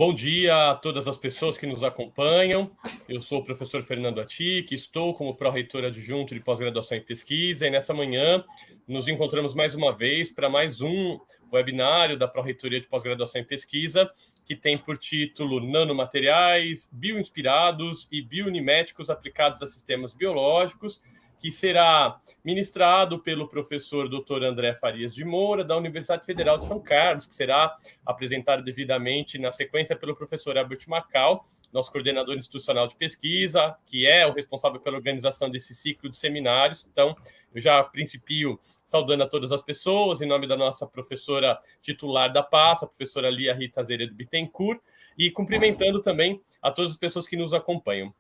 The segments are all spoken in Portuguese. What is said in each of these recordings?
Bom dia a todas as pessoas que nos acompanham. Eu sou o professor Fernando Attic, estou como pró-reitor adjunto de pós-graduação em pesquisa e nessa manhã nos encontramos mais uma vez para mais um webinário da Pró-Reitoria de Pós-Graduação em Pesquisa, que tem por título Nanomateriais, Bioinspirados e Biomiméticos aplicados a sistemas biológicos, que será ministrado pelo professor Dr. André Farias de Moura, da Universidade Federal de São Carlos, que será apresentado devidamente na sequência pelo professor Albert Macau, nosso coordenador institucional de pesquisa, que é o responsável pela organização desse ciclo de seminários. Então, eu já principio saudando a todas as pessoas, em nome da nossa professora titular da pasta, a professora Lia Rita Azeredo Bittencourt, e cumprimentando também a todas as pessoas que nos acompanham.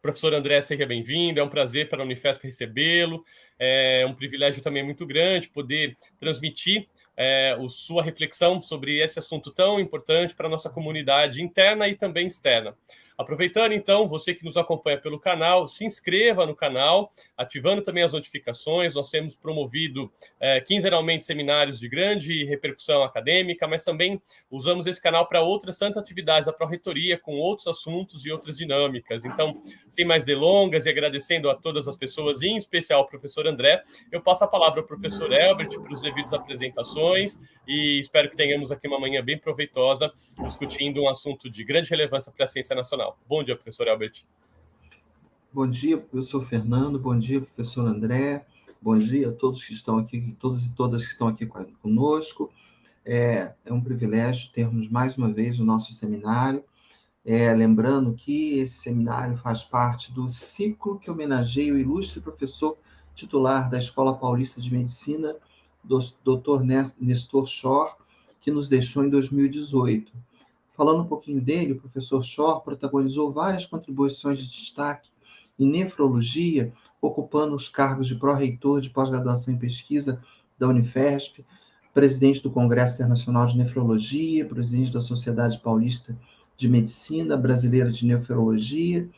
Professor André, seja bem-vindo, é um prazer para a Unifesp recebê-lo, é um privilégio também muito grande poder transmitir sua reflexão sobre esse assunto tão importante para a nossa comunidade interna e também externa. Aproveitando, então, você que nos acompanha pelo canal, se inscreva no canal, ativando também as notificações. Nós temos promovido quinzenalmente seminários de grande repercussão acadêmica, mas também usamos esse canal para outras tantas atividades da Pró-Reitoria, com outros assuntos e outras dinâmicas. Então, sem mais delongas e agradecendo a todas as pessoas, em especial ao professor André, eu passo a palavra ao professor Elbert para os devidos apresentações e espero que tenhamos aqui uma manhã bem proveitosa discutindo um assunto de grande relevância para a ciência nacional. Bom dia, professor Elbert. Bom dia, professor Fernando. Bom dia, professor André. Bom dia a todos que estão aqui, todos e todas que estão aqui conosco. É um privilégio termos mais uma vez o nosso seminário. Lembrando que esse seminário faz parte do ciclo que homenageia o ilustre professor titular da Escola Paulista de Medicina, Dr. Nestor Schor, que nos deixou em 2018. Falando um pouquinho dele, o professor Schor protagonizou várias contribuições de destaque em nefrologia, ocupando os cargos de pró-reitor de pós-graduação em pesquisa da Unifesp, presidente do Congresso Internacional de Nefrologia, presidente da Sociedade Paulista de Medicina Brasileira de Nefrologia,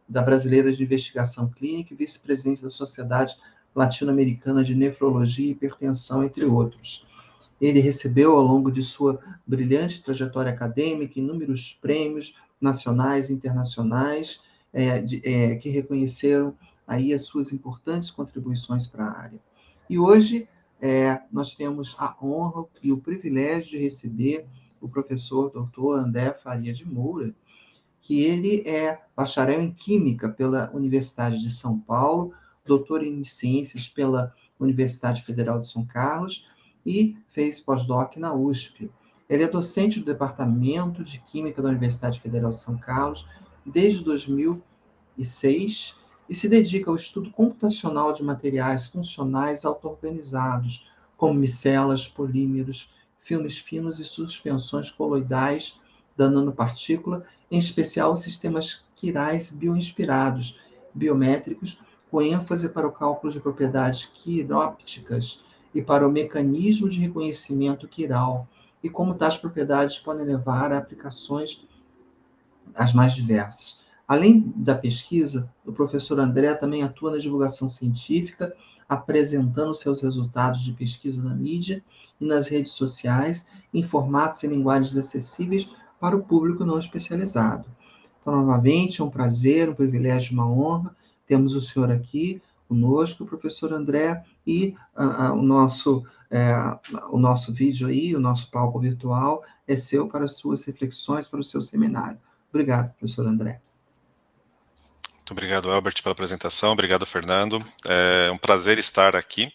da Brasileira de Investigação Clínica e vice-presidente da Sociedade Latino-Americana de Nefrologia e Hipertensão, entre outros. Ele recebeu, ao longo de sua brilhante trajetória acadêmica, inúmeros prêmios nacionais e internacionais que reconheceram aí as suas importantes contribuições para a área. E hoje nós temos a honra e o privilégio de receber o professor Dr. André Farias de Moura, que ele é bacharel em Química pela Universidade de São Paulo, doutor em Ciências pela Universidade Federal de São Carlos e fez pós-doc na USP. Ele é docente do Departamento de Química da Universidade Federal de São Carlos desde 2006 e se dedica ao estudo computacional de materiais funcionais auto-organizados, como micelas, polímeros, filmes finos e suspensões coloidais da nanopartícula, em especial sistemas quirais bioinspirados, biométricos, com ênfase para o cálculo de propriedades quirópticas e para o mecanismo de reconhecimento quiral, e como tais propriedades podem levar a aplicações as mais diversas. Além da pesquisa, o professor André também atua na divulgação científica, apresentando seus resultados de pesquisa na mídia e nas redes sociais, em formatos e linguagens acessíveis para o público não especializado. Então, novamente, é um prazer, um privilégio, uma honra. Temos o senhor aqui conosco, o professor André, e o nosso vídeo aí, o nosso palco virtual, é seu para as suas reflexões, para o seu seminário. Obrigado, professor André. Muito obrigado, Albert, pela apresentação. Obrigado, Fernando. É um prazer estar aqui.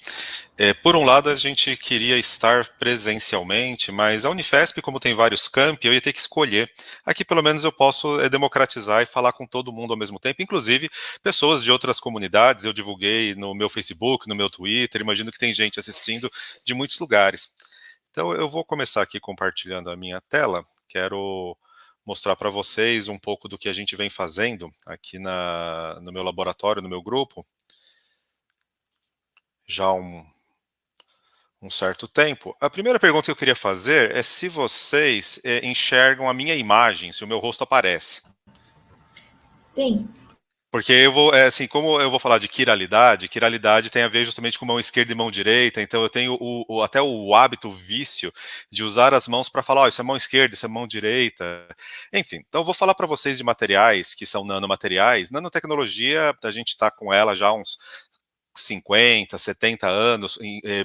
Por um lado, a gente queria estar presencialmente, mas a Unifesp, como tem vários campi, eu ia ter que escolher. Aqui, pelo menos, eu posso democratizar e falar com todo mundo ao mesmo tempo, inclusive pessoas de outras comunidades. Eu divulguei no meu Facebook, no meu Twitter, imagino que tem gente assistindo de muitos lugares. Então, eu vou começar aqui compartilhando a minha tela. Quero mostrar para vocês um pouco do que a gente vem fazendo aqui no meu laboratório, no meu grupo, já há um certo tempo. A primeira pergunta que eu queria fazer é se vocês enxergam a minha imagem, se o meu rosto aparece. Sim. Porque eu vou, assim, como eu vou falar de quiralidade tem a ver justamente com mão esquerda e mão direita, então eu tenho até o hábito, o vício de usar as mãos para falar, isso é mão esquerda, isso é mão direita, enfim. Então eu vou falar para vocês de materiais que são nanomateriais. Nanotecnologia, a gente está com ela já há uns 50, 70 anos,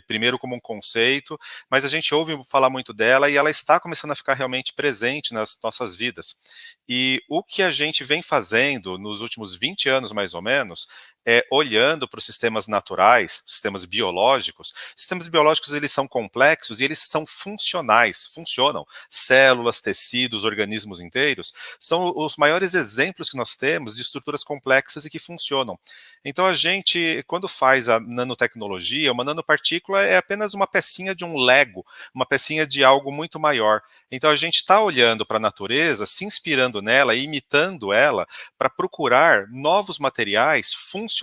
primeiro como um conceito, mas a gente ouve falar muito dela e ela está começando a ficar realmente presente nas nossas vidas. E o que a gente vem fazendo nos últimos 20 anos, mais ou menos, é olhando para os sistemas naturais, sistemas biológicos eles são complexos e eles são funcionais, funcionam. Células, tecidos, organismos inteiros, são os maiores exemplos que nós temos de estruturas complexas e que funcionam. Então a gente, quando faz a nanotecnologia, uma nanopartícula é apenas uma pecinha de um Lego, uma pecinha de algo muito maior. Então a gente está olhando para a natureza, se inspirando nela, imitando ela, para procurar novos materiais funcionais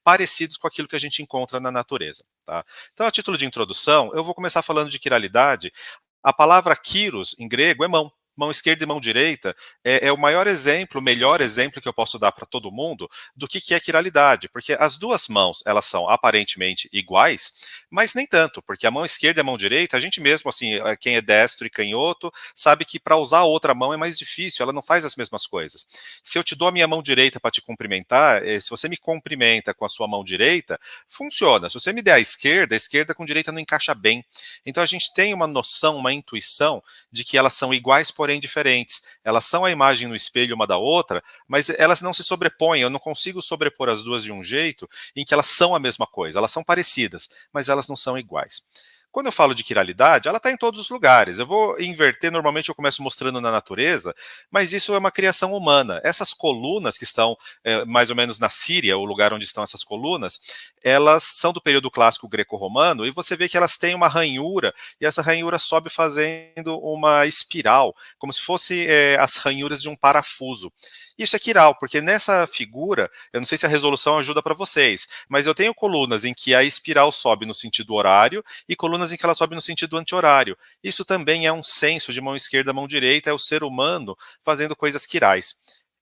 parecidos com aquilo que a gente encontra na natureza. Tá? Então, a título de introdução, eu vou começar falando de quiralidade. A palavra quiros, em grego, é mão. Mão esquerda e mão direita é o maior exemplo, o melhor exemplo que eu posso dar para todo mundo do que é quiralidade, porque as duas mãos, elas são aparentemente iguais, mas nem tanto, porque a mão esquerda e a mão direita, a gente mesmo, assim, quem é destro e canhoto, sabe que para usar a outra mão é mais difícil, ela não faz as mesmas coisas. Se eu te dou a minha mão direita para te cumprimentar, se você me cumprimenta com a sua mão direita, funciona. Se você me der a esquerda com a direita não encaixa bem. Então a gente tem uma noção, uma intuição de que elas são iguais, porém diferentes. Elas são a imagem no espelho uma da outra, mas elas não se sobrepõem. Eu não consigo sobrepor as duas de um jeito em que elas são a mesma coisa. Elas são parecidas, mas elas não são iguais. Quando eu falo de quiralidade, ela está em todos os lugares. Eu vou inverter, normalmente eu começo mostrando na natureza, mas isso é uma criação humana. Essas colunas que estão mais ou menos na Síria, o lugar onde estão essas colunas, elas são do período clássico greco-romano e você vê que elas têm uma ranhura e essa ranhura sobe fazendo uma espiral, como se fosse as ranhuras de um parafuso. Isso é quiral, porque nessa figura, eu não sei se a resolução ajuda para vocês, mas eu tenho colunas em que a espiral sobe no sentido horário e colunas em que ela sobe no sentido anti-horário. Isso também é um senso de mão esquerda, mão direita, é o ser humano fazendo coisas quirais.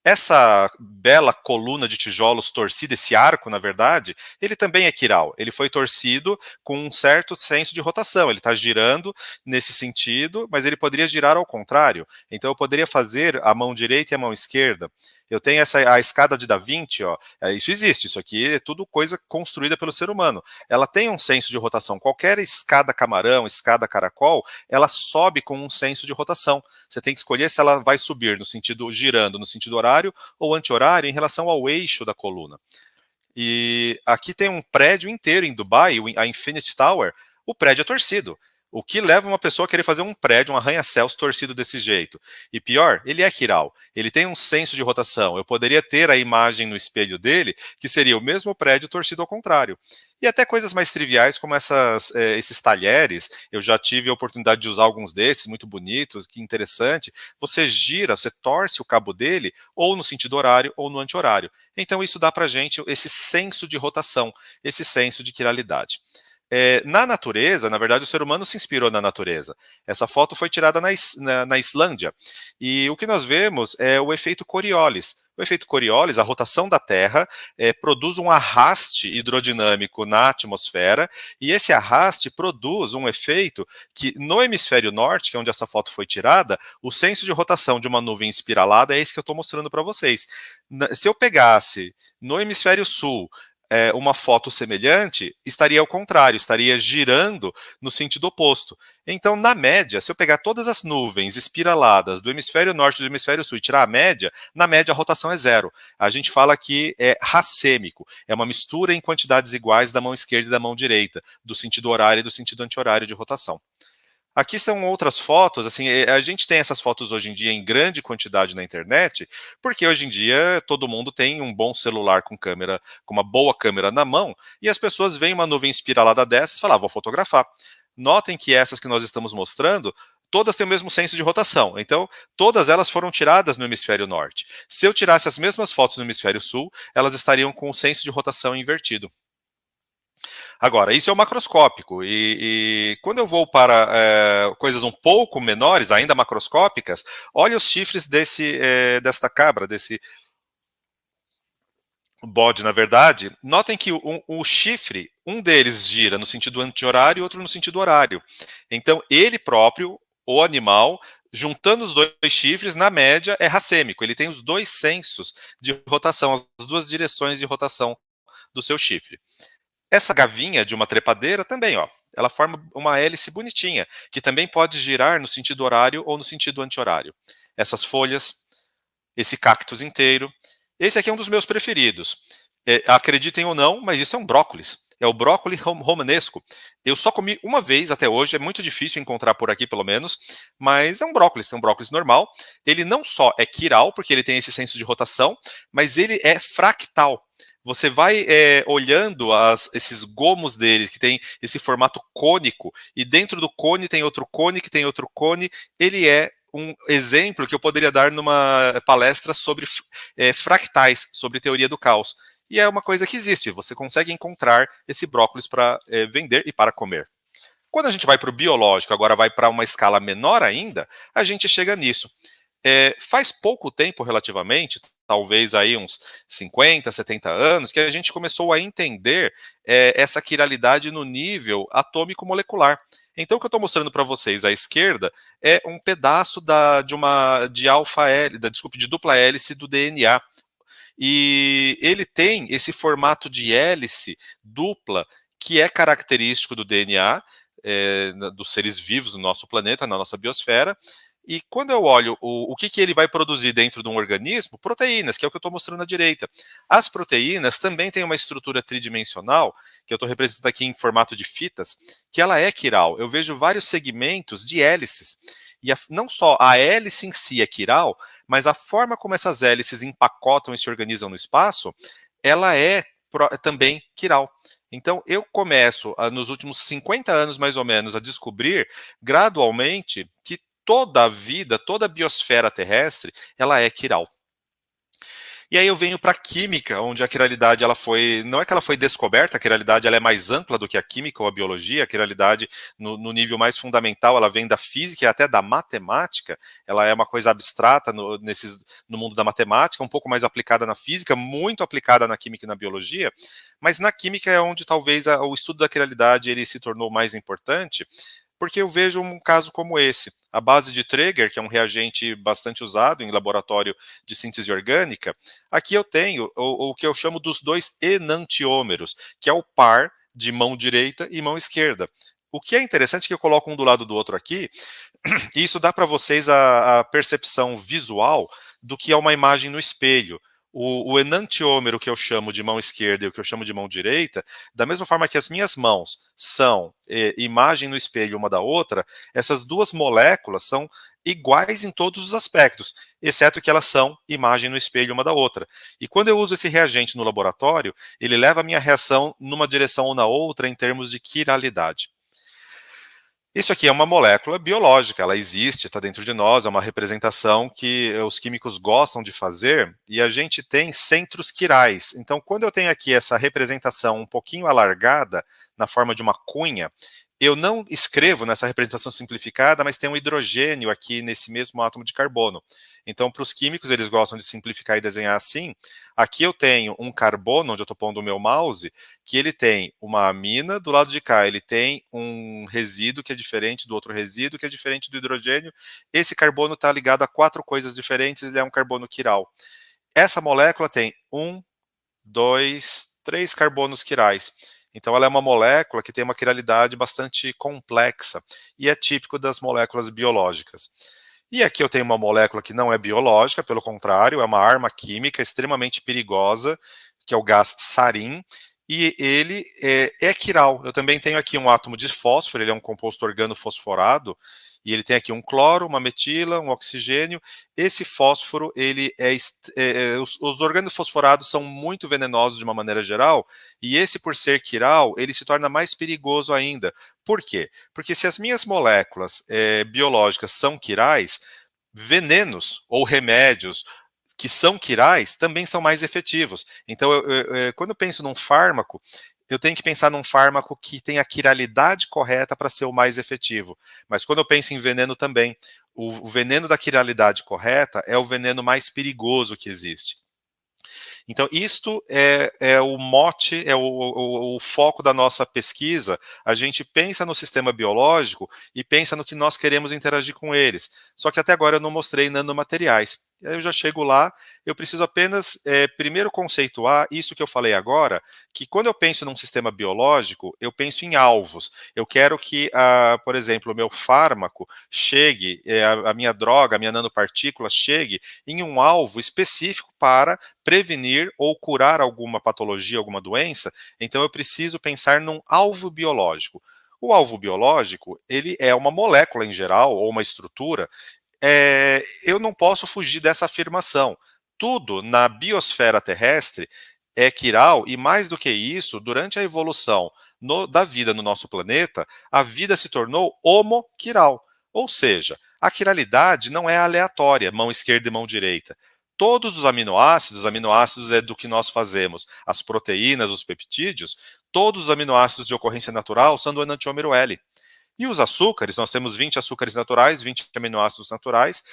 Essa bela coluna de tijolos torcida, esse arco, na verdade, ele também é quiral. Ele foi torcido com um certo senso de rotação. Ele está girando nesse sentido, mas ele poderia girar ao contrário. Então eu poderia fazer a mão direita e a mão esquerda. Eu tenho a escada de Da Vinci, ó, isso existe, isso aqui é tudo coisa construída pelo ser humano. Ela tem um senso de rotação. Qualquer escada camarão, escada caracol, ela sobe com um senso de rotação. Você tem que escolher se ela vai subir no sentido girando no sentido horário ou anti-horário em relação ao eixo da coluna. E aqui tem um prédio inteiro em Dubai, a Infinity Tower, o prédio é torcido. O que leva uma pessoa a querer fazer um prédio, um arranha-céus torcido desse jeito? E pior, ele é quiral. Ele tem um senso de rotação. Eu poderia ter a imagem no espelho dele, que seria o mesmo prédio torcido ao contrário. E até coisas mais triviais como esses talheres, eu já tive a oportunidade de usar alguns desses, muito bonitos, que interessante. Você gira, você torce o cabo dele, ou no sentido horário, ou no anti-horário. Então isso dá para a gente esse senso de rotação, esse senso de quiralidade. Na natureza, na verdade, o ser humano se inspirou na natureza. Essa foto foi tirada na Islândia. E o que nós vemos é o efeito Coriolis. O efeito Coriolis, a rotação da Terra, produz um arraste hidrodinâmico na atmosfera, e esse arraste produz um efeito que, no hemisfério norte, que é onde essa foto foi tirada, o senso de rotação de uma nuvem espiralada é esse que eu estou mostrando para vocês. Se eu pegasse no hemisfério sul uma foto semelhante, estaria ao contrário, estaria girando no sentido oposto. Então, na média, se eu pegar todas as nuvens espiraladas do hemisfério norte e do hemisfério sul e tirar a média, na média a rotação é zero. A gente fala que é racêmico, é uma mistura em quantidades iguais da mão esquerda e da mão direita, do sentido horário e do sentido anti-horário de rotação. Aqui são outras fotos, assim, a gente tem essas fotos hoje em dia em grande quantidade na internet, porque hoje em dia todo mundo tem um bom celular com câmera, com uma boa câmera na mão, e as pessoas veem uma nuvem espiralada dessas e falam, vou fotografar. Notem que essas que nós estamos mostrando, todas têm o mesmo senso de rotação, então todas elas foram tiradas no hemisfério norte. Se eu tirasse as mesmas fotos no hemisfério sul, elas estariam com o senso de rotação invertido. Agora, isso é o macroscópico, e quando eu vou para coisas um pouco menores, ainda macroscópicas, olha os chifres desta cabra, bode, na verdade, notem que o chifre, um deles gira no sentido anti-horário e outro no sentido horário. Então, ele próprio, o animal, juntando os dois chifres, na média, é racêmico. Ele tem os dois sensos de rotação, as duas direções de rotação do seu chifre. Essa gavinha de uma trepadeira também, ó, ela forma uma hélice bonitinha, que também pode girar no sentido horário ou no sentido anti-horário. Essas folhas, esse cactus inteiro. Esse aqui é um dos meus preferidos. Acreditem ou não, mas isso é um brócolis. É o brócolis romanesco. Eu só comi uma vez até hoje, é muito difícil encontrar por aqui, pelo menos, mas é um brócolis normal. Ele não só é quiral, porque ele tem esse senso de rotação, mas ele é fractal. Você vai olhando esses gomos dele, que tem esse formato cônico, e dentro do cone tem outro cone, que tem outro cone. Ele é um exemplo que eu poderia dar numa palestra sobre fractais, sobre teoria do caos. E é uma coisa que existe, você consegue encontrar esse brócolis para vender e para comer. Quando a gente vai para o biológico, agora vai para uma escala menor ainda, a gente chega nisso. Faz pouco tempo, relativamente, talvez aí uns 50, 70 anos, que a gente começou a entender essa quiralidade no nível atômico-molecular. Então, o que eu estou mostrando para vocês à esquerda é um pedaço de dupla hélice do DNA. E ele tem esse formato de hélice dupla que é característico do DNA, dos seres vivos no nosso planeta, na nossa biosfera. E quando eu olho o que ele vai produzir dentro de um organismo, proteínas, que é o que eu estou mostrando à direita. As proteínas também têm uma estrutura tridimensional, que eu estou representando aqui em formato de fitas, que ela é quiral. Eu vejo vários segmentos de hélices. E não só a hélice em si é quiral, mas a forma como essas hélices empacotam e se organizam no espaço, ela é também quiral. Então, eu começo, nos últimos 50 anos mais ou menos, a descobrir gradualmente que toda a vida, toda a biosfera terrestre, ela é quiral. E aí eu venho para a química, onde a quiralidade não é que ela foi descoberta, a quiralidade ela é mais ampla do que a química ou a biologia, a quiralidade no nível mais fundamental, ela vem da física e até da matemática, ela é uma coisa abstrata no mundo da matemática, um pouco mais aplicada na física, muito aplicada na química e na biologia, mas na química é onde talvez o estudo da quiralidade ele se tornou mais importante, porque eu vejo um caso como esse. A base de Traeger, que é um reagente bastante usado em laboratório de síntese orgânica, aqui eu tenho o que eu chamo dos dois enantiômeros, que é o par de mão direita e mão esquerda. O que é interessante é que eu coloco um do lado do outro aqui, e isso dá para vocês a percepção visual do que é uma imagem no espelho. O enantiômero que eu chamo de mão esquerda e o que eu chamo de mão direita, da mesma forma que as minhas mãos são imagem no espelho uma da outra, essas duas moléculas são iguais em todos os aspectos, exceto que elas são imagem no espelho uma da outra. E quando eu uso esse reagente no laboratório, ele leva a minha reação numa direção ou na outra em termos de quiralidade. Isso aqui é uma molécula biológica, ela existe, está dentro de nós, é uma representação que os químicos gostam de fazer, e a gente tem centros quirais. Então, quando eu tenho aqui essa representação um pouquinho alargada, na forma de uma cunha, eu não escrevo nessa representação simplificada, mas tem um hidrogênio aqui nesse mesmo átomo de carbono. Então, para os químicos, eles gostam de simplificar e desenhar assim. Aqui eu tenho um carbono, onde eu estou pondo o meu mouse, que ele tem uma amina, do lado de cá ele tem um resíduo que é diferente do outro resíduo, que é diferente do hidrogênio. Esse carbono está ligado a 4 coisas diferentes, ele é um carbono quiral. Essa molécula tem 1, 2, 3 carbonos quirais. Então, ela é uma molécula que tem uma quiralidade bastante complexa e é típico das moléculas biológicas. E aqui eu tenho uma molécula que não é biológica, pelo contrário, é uma arma química extremamente perigosa, que é o gás sarin, e ele é quiral. Eu também tenho aqui um átomo de fósforo, ele é um composto organofosforado, e ele tem aqui um cloro, uma metila, um oxigênio. Esse fósforo, os organofosforados são muito venenosos de uma maneira geral, e esse, por ser quiral, ele se torna mais perigoso ainda. Por quê? Porque se as minhas moléculas biológicas são quirais, venenos ou remédios que são quirais também são mais efetivos. Então, quando eu penso num fármaco, eu tenho que pensar num fármaco que tenha a quiralidade correta para ser o mais efetivo. Mas quando eu penso em veneno também, o veneno da quiralidade correta é o veneno mais perigoso que existe. Então, isto é o mote, é o foco da nossa pesquisa. A gente pensa no sistema biológico e pensa no que nós queremos interagir com eles. Só que até agora eu não mostrei nanomateriais. Eu já chego lá, eu preciso apenas, primeiro, conceituar isso que eu falei agora, que quando eu penso num sistema biológico, eu penso em alvos. Eu quero que, por exemplo, o meu fármaco chegue, a minha droga, a minha nanopartícula chegue em um alvo específico para prevenir ou curar alguma patologia, alguma doença. Então eu preciso pensar num alvo biológico. O alvo biológico, ele é uma molécula em geral, ou uma estrutura. Eu não posso fugir dessa afirmação. Tudo na biosfera terrestre é quiral, e mais do que isso, durante a evolução da vida no nosso planeta, a vida se tornou homoquiral. Ou seja, a quiralidade não é aleatória, mão esquerda e mão direita. Todos os aminoácidos é do que nós fazemos, as proteínas, os peptídeos, todos os aminoácidos de ocorrência natural são do enantiômero L. E os açúcares, nós temos 20 açúcares naturais, 20 aminoácidos naturais,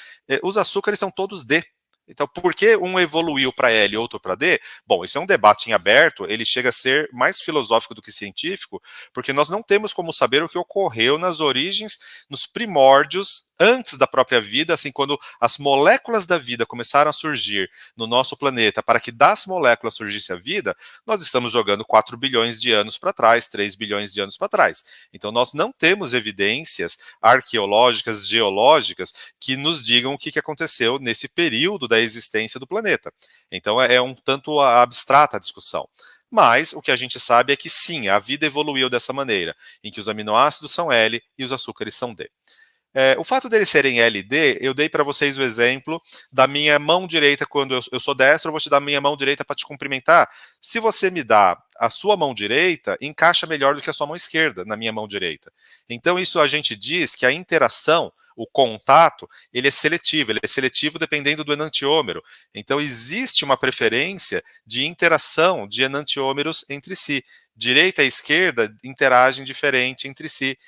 os açúcares são todos D. Então, por que um evoluiu para L e outro para D? Bom, isso é um debate em aberto, ele chega a ser mais filosófico do que científico, porque nós não temos como saber o que ocorreu nas origens, nos primórdios, antes da própria vida, assim, quando as moléculas da vida começaram a surgir no nosso planeta, para que das moléculas surgisse a vida, nós estamos jogando 4 bilhões de anos para trás, 3 bilhões de anos para trás. Então, nós não temos evidências arqueológicas, geológicas, que nos digam o que aconteceu nesse período da existência do planeta. Então, é um tanto abstrata a discussão. Mas o que a gente sabe é que sim, a vida evoluiu dessa maneira, em que os aminoácidos são L e os açúcares são D. O fato deles serem LD, eu dei para vocês o exemplo da minha mão direita. Quando eu sou destro, eu vou te dar a minha mão direita para te cumprimentar. Se você me dá a sua mão direita, encaixa melhor do que a sua mão esquerda na minha mão direita. Então, isso a gente diz que a interação, o contato, ele é seletivo dependendo do enantiômero. Então, existe uma preferência de interação de enantiômeros entre si. Direita e esquerda interagem diferente entre si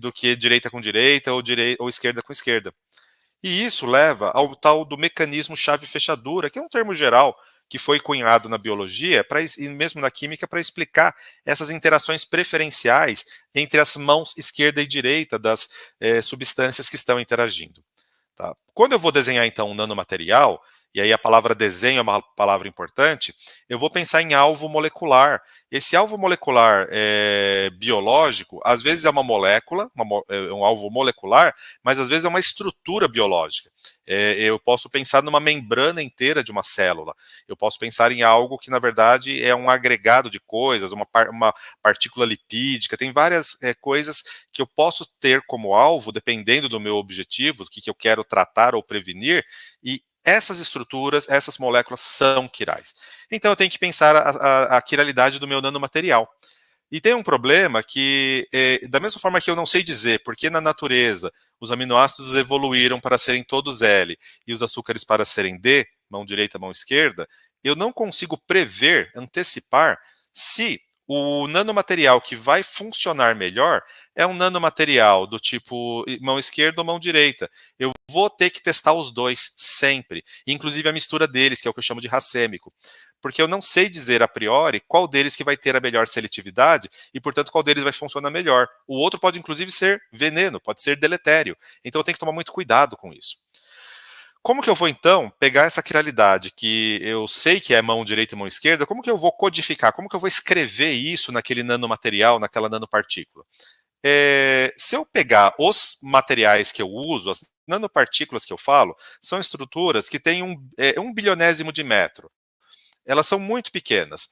do que direita com direita ou esquerda com esquerda. E isso leva ao tal do mecanismo chave-fechadura, que é um termo geral que foi cunhado na biologia e mesmo na química para explicar essas interações preferenciais entre as mãos esquerda e direita das substâncias que estão interagindo. Tá? Quando eu vou desenhar, então, um nanomaterial, e aí a palavra desenho é uma palavra importante, eu vou pensar em alvo molecular. Esse alvo molecular biológico, às vezes é uma molécula, um alvo molecular, mas às vezes é uma estrutura biológica. Eu posso pensar numa membrana inteira de uma célula. Eu posso pensar em algo que, na verdade, é um agregado de coisas, uma partícula lipídica. Tem várias coisas que eu posso ter como alvo, dependendo do meu objetivo, do que eu quero tratar ou prevenir, e essas estruturas, essas moléculas são quirais. Então eu tenho que pensar a quiralidade do meu nanomaterial. E tem um problema que, da mesma forma que eu não sei dizer porque na natureza os aminoácidos evoluíram para serem todos L e os açúcares para serem D, mão direita, mão esquerda, eu não consigo prever, antecipar se o nanomaterial que vai funcionar melhor é um nanomaterial do tipo mão esquerda ou mão direita. Eu vou ter que testar os dois sempre, inclusive a mistura deles, que é o que eu chamo de racêmico. Porque eu não sei dizer a priori qual deles que vai ter a melhor seletividade e, portanto, qual deles vai funcionar melhor. O outro pode, inclusive, ser veneno, pode ser deletério. Então, eu tenho que tomar muito cuidado com isso. Como que eu vou, então, pegar essa quiralidade que eu sei que é mão direita e mão esquerda, como que eu vou codificar, como que eu vou escrever isso naquele nanomaterial, naquela nanopartícula? Se eu pegar os materiais que eu uso, as nanopartículas que eu falo, são estruturas que têm um bilionésimo de metro. Elas são muito pequenas.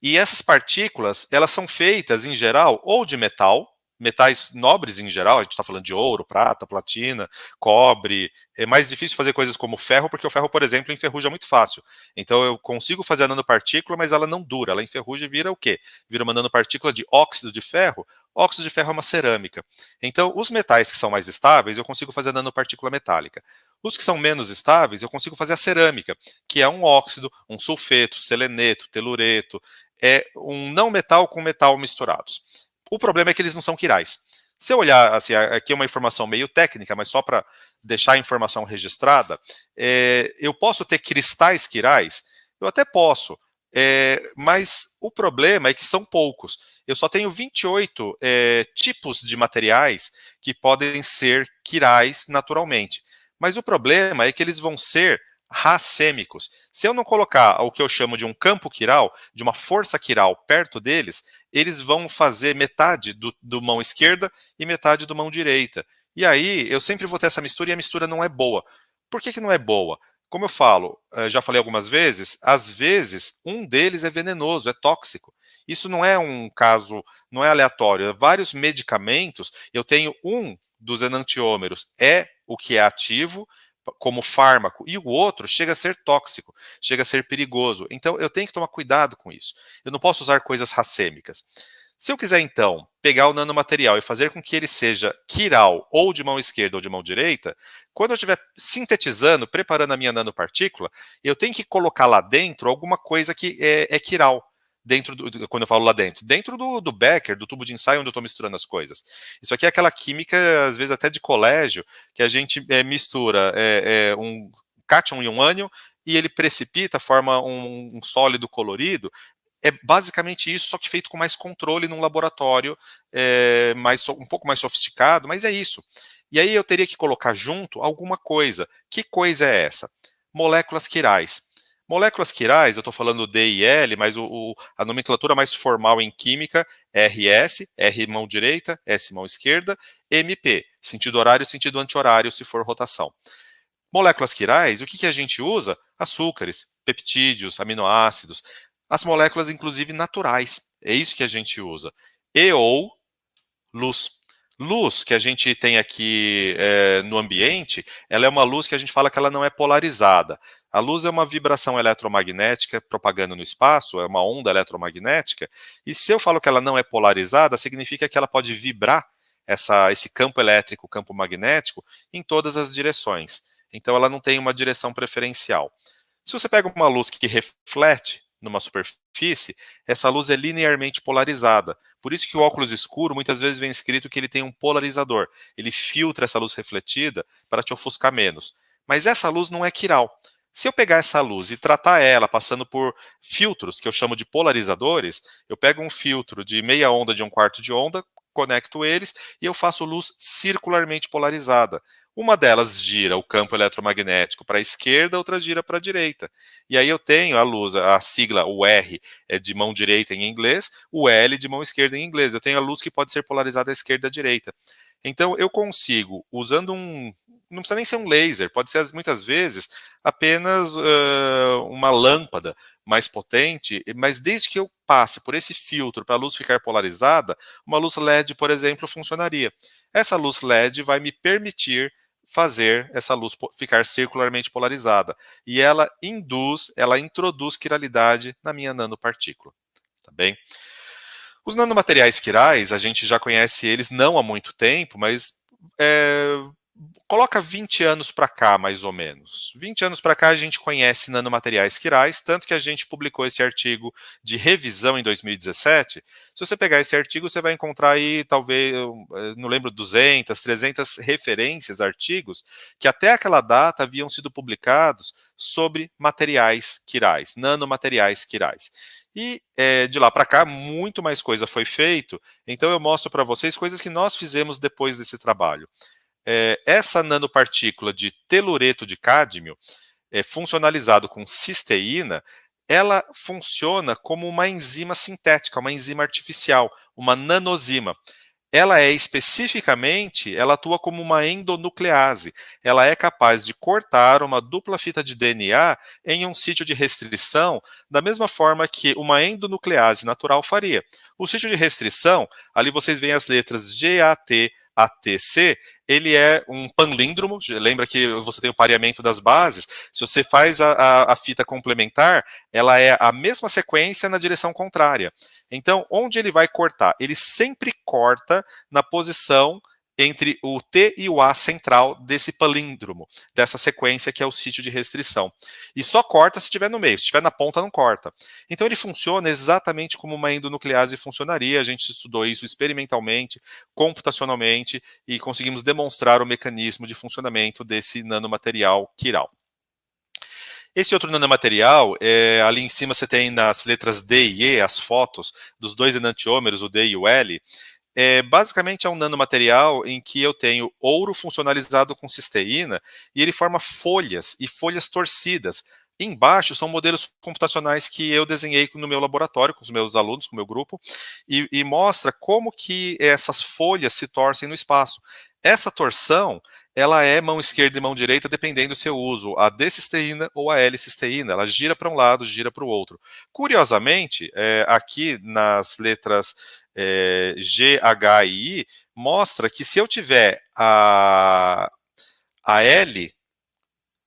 E essas partículas, elas são feitas, em geral, ou de metal, metais nobres em geral, a gente está falando de ouro, prata, platina, cobre. É mais difícil fazer coisas como ferro, porque o ferro, por exemplo, enferruja muito fácil. Então eu consigo fazer a nanopartícula, mas ela não dura, ela enferruja e vira o quê? Vira uma nanopartícula de óxido de ferro. Óxido de ferro é uma cerâmica. Então os metais que são mais estáveis, eu consigo fazer a nanopartícula metálica. Os que são menos estáveis, eu consigo fazer a cerâmica, que é um óxido, um sulfeto, seleneto, telureto, é um não metal com metal misturados. O problema é que eles não são quirais. Se eu olhar, assim, aqui é uma informação meio técnica, mas só para deixar a informação registrada, eu posso ter cristais quirais. Eu até posso, mas o problema é que são poucos. Eu só tenho 28 tipos de materiais que podem ser quirais naturalmente. Mas o problema é que eles vão ser racêmicos. Se eu não colocar o que eu chamo de um campo quiral, de uma força quiral perto deles, eles vão fazer metade do mão esquerda e metade do mão direita. E aí eu sempre vou ter essa mistura e a mistura não é boa. Por que não é boa? Como eu falo, já falei algumas vezes, às vezes um deles é venenoso, é tóxico. Isso não é um caso, não é aleatório. Vários medicamentos, eu tenho um dos enantiômeros, é o que é ativo como fármaco, e o outro chega a ser tóxico, chega a ser perigoso. Então eu tenho que tomar cuidado com isso. Eu não posso usar coisas racêmicas. Se eu quiser, então, pegar o nanomaterial e fazer com que ele seja quiral, ou de mão esquerda ou de mão direita, quando eu estiver sintetizando, preparando a minha nanopartícula, eu tenho que colocar lá dentro alguma coisa que é quiral. Quando eu falo lá dentro do becker, do tubo de ensaio onde eu estou misturando as coisas. Isso aqui é aquela química, às vezes até de colégio, que a gente mistura um cátion e um ânion, e ele precipita, forma um sólido colorido. É basicamente isso, só que feito com mais controle num laboratório um pouco mais sofisticado, mas é isso. E aí eu teria que colocar junto alguma coisa. Que coisa é essa? Moléculas quirais. Moléculas quirais, eu estou falando D e L, mas a nomenclatura mais formal em química é RS, R mão direita, S mão esquerda, MP, sentido horário, sentido anti-horário, se for rotação. Moléculas quirais, o que a gente usa? Açúcares, peptídeos, aminoácidos, as moléculas, inclusive, naturais. É isso que a gente usa. E ou luz. Luz que a gente tem aqui no ambiente, ela é uma luz que a gente fala que ela não é polarizada. A luz é uma vibração eletromagnética propagando no espaço, é uma onda eletromagnética, e se eu falo que ela não é polarizada, significa que ela pode vibrar esse campo elétrico, campo magnético, em todas as direções. Então ela não tem uma direção preferencial. Se você pega uma luz que reflete numa superfície, essa luz é linearmente polarizada. Por isso que o óculos escuro muitas vezes vem escrito que ele tem um polarizador. Ele filtra essa luz refletida para te ofuscar menos. Mas essa luz não é quiral. Se eu pegar essa luz e tratar ela passando por filtros, que eu chamo de polarizadores, eu pego um filtro de meia onda de 1/4 de onda, conecto eles e eu faço luz circularmente polarizada. Uma delas gira o campo eletromagnético para a esquerda, outra gira para a direita. E aí eu tenho a luz, a sigla, o R é de mão direita em inglês, o L de mão esquerda em inglês. Eu tenho a luz que pode ser polarizada à esquerda e à direita. Então eu consigo, usando não precisa nem ser um laser, pode ser muitas vezes apenas uma lâmpada mais potente, mas desde que eu passe por esse filtro para a luz ficar polarizada, uma luz LED, por exemplo, funcionaria. Essa luz LED vai me permitir fazer essa luz ficar circularmente polarizada. E ela introduz quiralidade na minha nanopartícula. Tá bem? Os nanomateriais quirais, a gente já conhece eles não há muito tempo, mas coloca 20 anos para cá, mais ou menos. 20 anos para cá a gente conhece nanomateriais quirais, tanto que a gente publicou esse artigo de revisão em 2017. Se você pegar esse artigo, você vai encontrar aí, talvez, não lembro, 200, 300 referências, artigos, que até aquela data haviam sido publicados sobre materiais quirais, nanomateriais quirais. E de lá para cá, muito mais coisa foi feito, então eu mostro para vocês coisas que nós fizemos depois desse trabalho. Essa nanopartícula de telureto de cádmio, funcionalizado com cisteína, ela funciona como uma enzima sintética, uma enzima artificial, uma nanosima. Ela ela atua como uma endonuclease. Ela é capaz de cortar uma dupla fita de DNA em um sítio de restrição, da mesma forma que uma endonuclease natural faria. O sítio de restrição, ali vocês veem as letras GAT, ATC, ele é um panlíndromo, lembra que você tem o pareamento das bases, se você faz a fita complementar, ela é a mesma sequência na direção contrária. Então, onde ele vai cortar? Ele sempre corta na posição entre o T e o A central desse palíndromo, dessa sequência que é o sítio de restrição. E só corta se estiver no meio, se estiver na ponta não corta. Então ele funciona exatamente como uma endonuclease funcionaria, a gente estudou isso experimentalmente, computacionalmente, e conseguimos demonstrar o mecanismo de funcionamento desse nanomaterial quiral. Esse outro nanomaterial, ali em cima você tem nas letras D e E, as fotos dos dois enantiômeros, o D e o L. Basicamente é um nanomaterial em que eu tenho ouro funcionalizado com cisteína e ele forma folhas e folhas torcidas. Embaixo são modelos computacionais que eu desenhei no meu laboratório, com os meus alunos, com o meu grupo, e mostra como que essas folhas se torcem no espaço. Essa torção, ela é mão esquerda e mão direita, dependendo do seu uso, a D-cisteína ou a L-cisteína. Ela gira para um lado, gira para o outro. Curiosamente, aqui nas letras G, H e I, mostra que se eu tiver a L,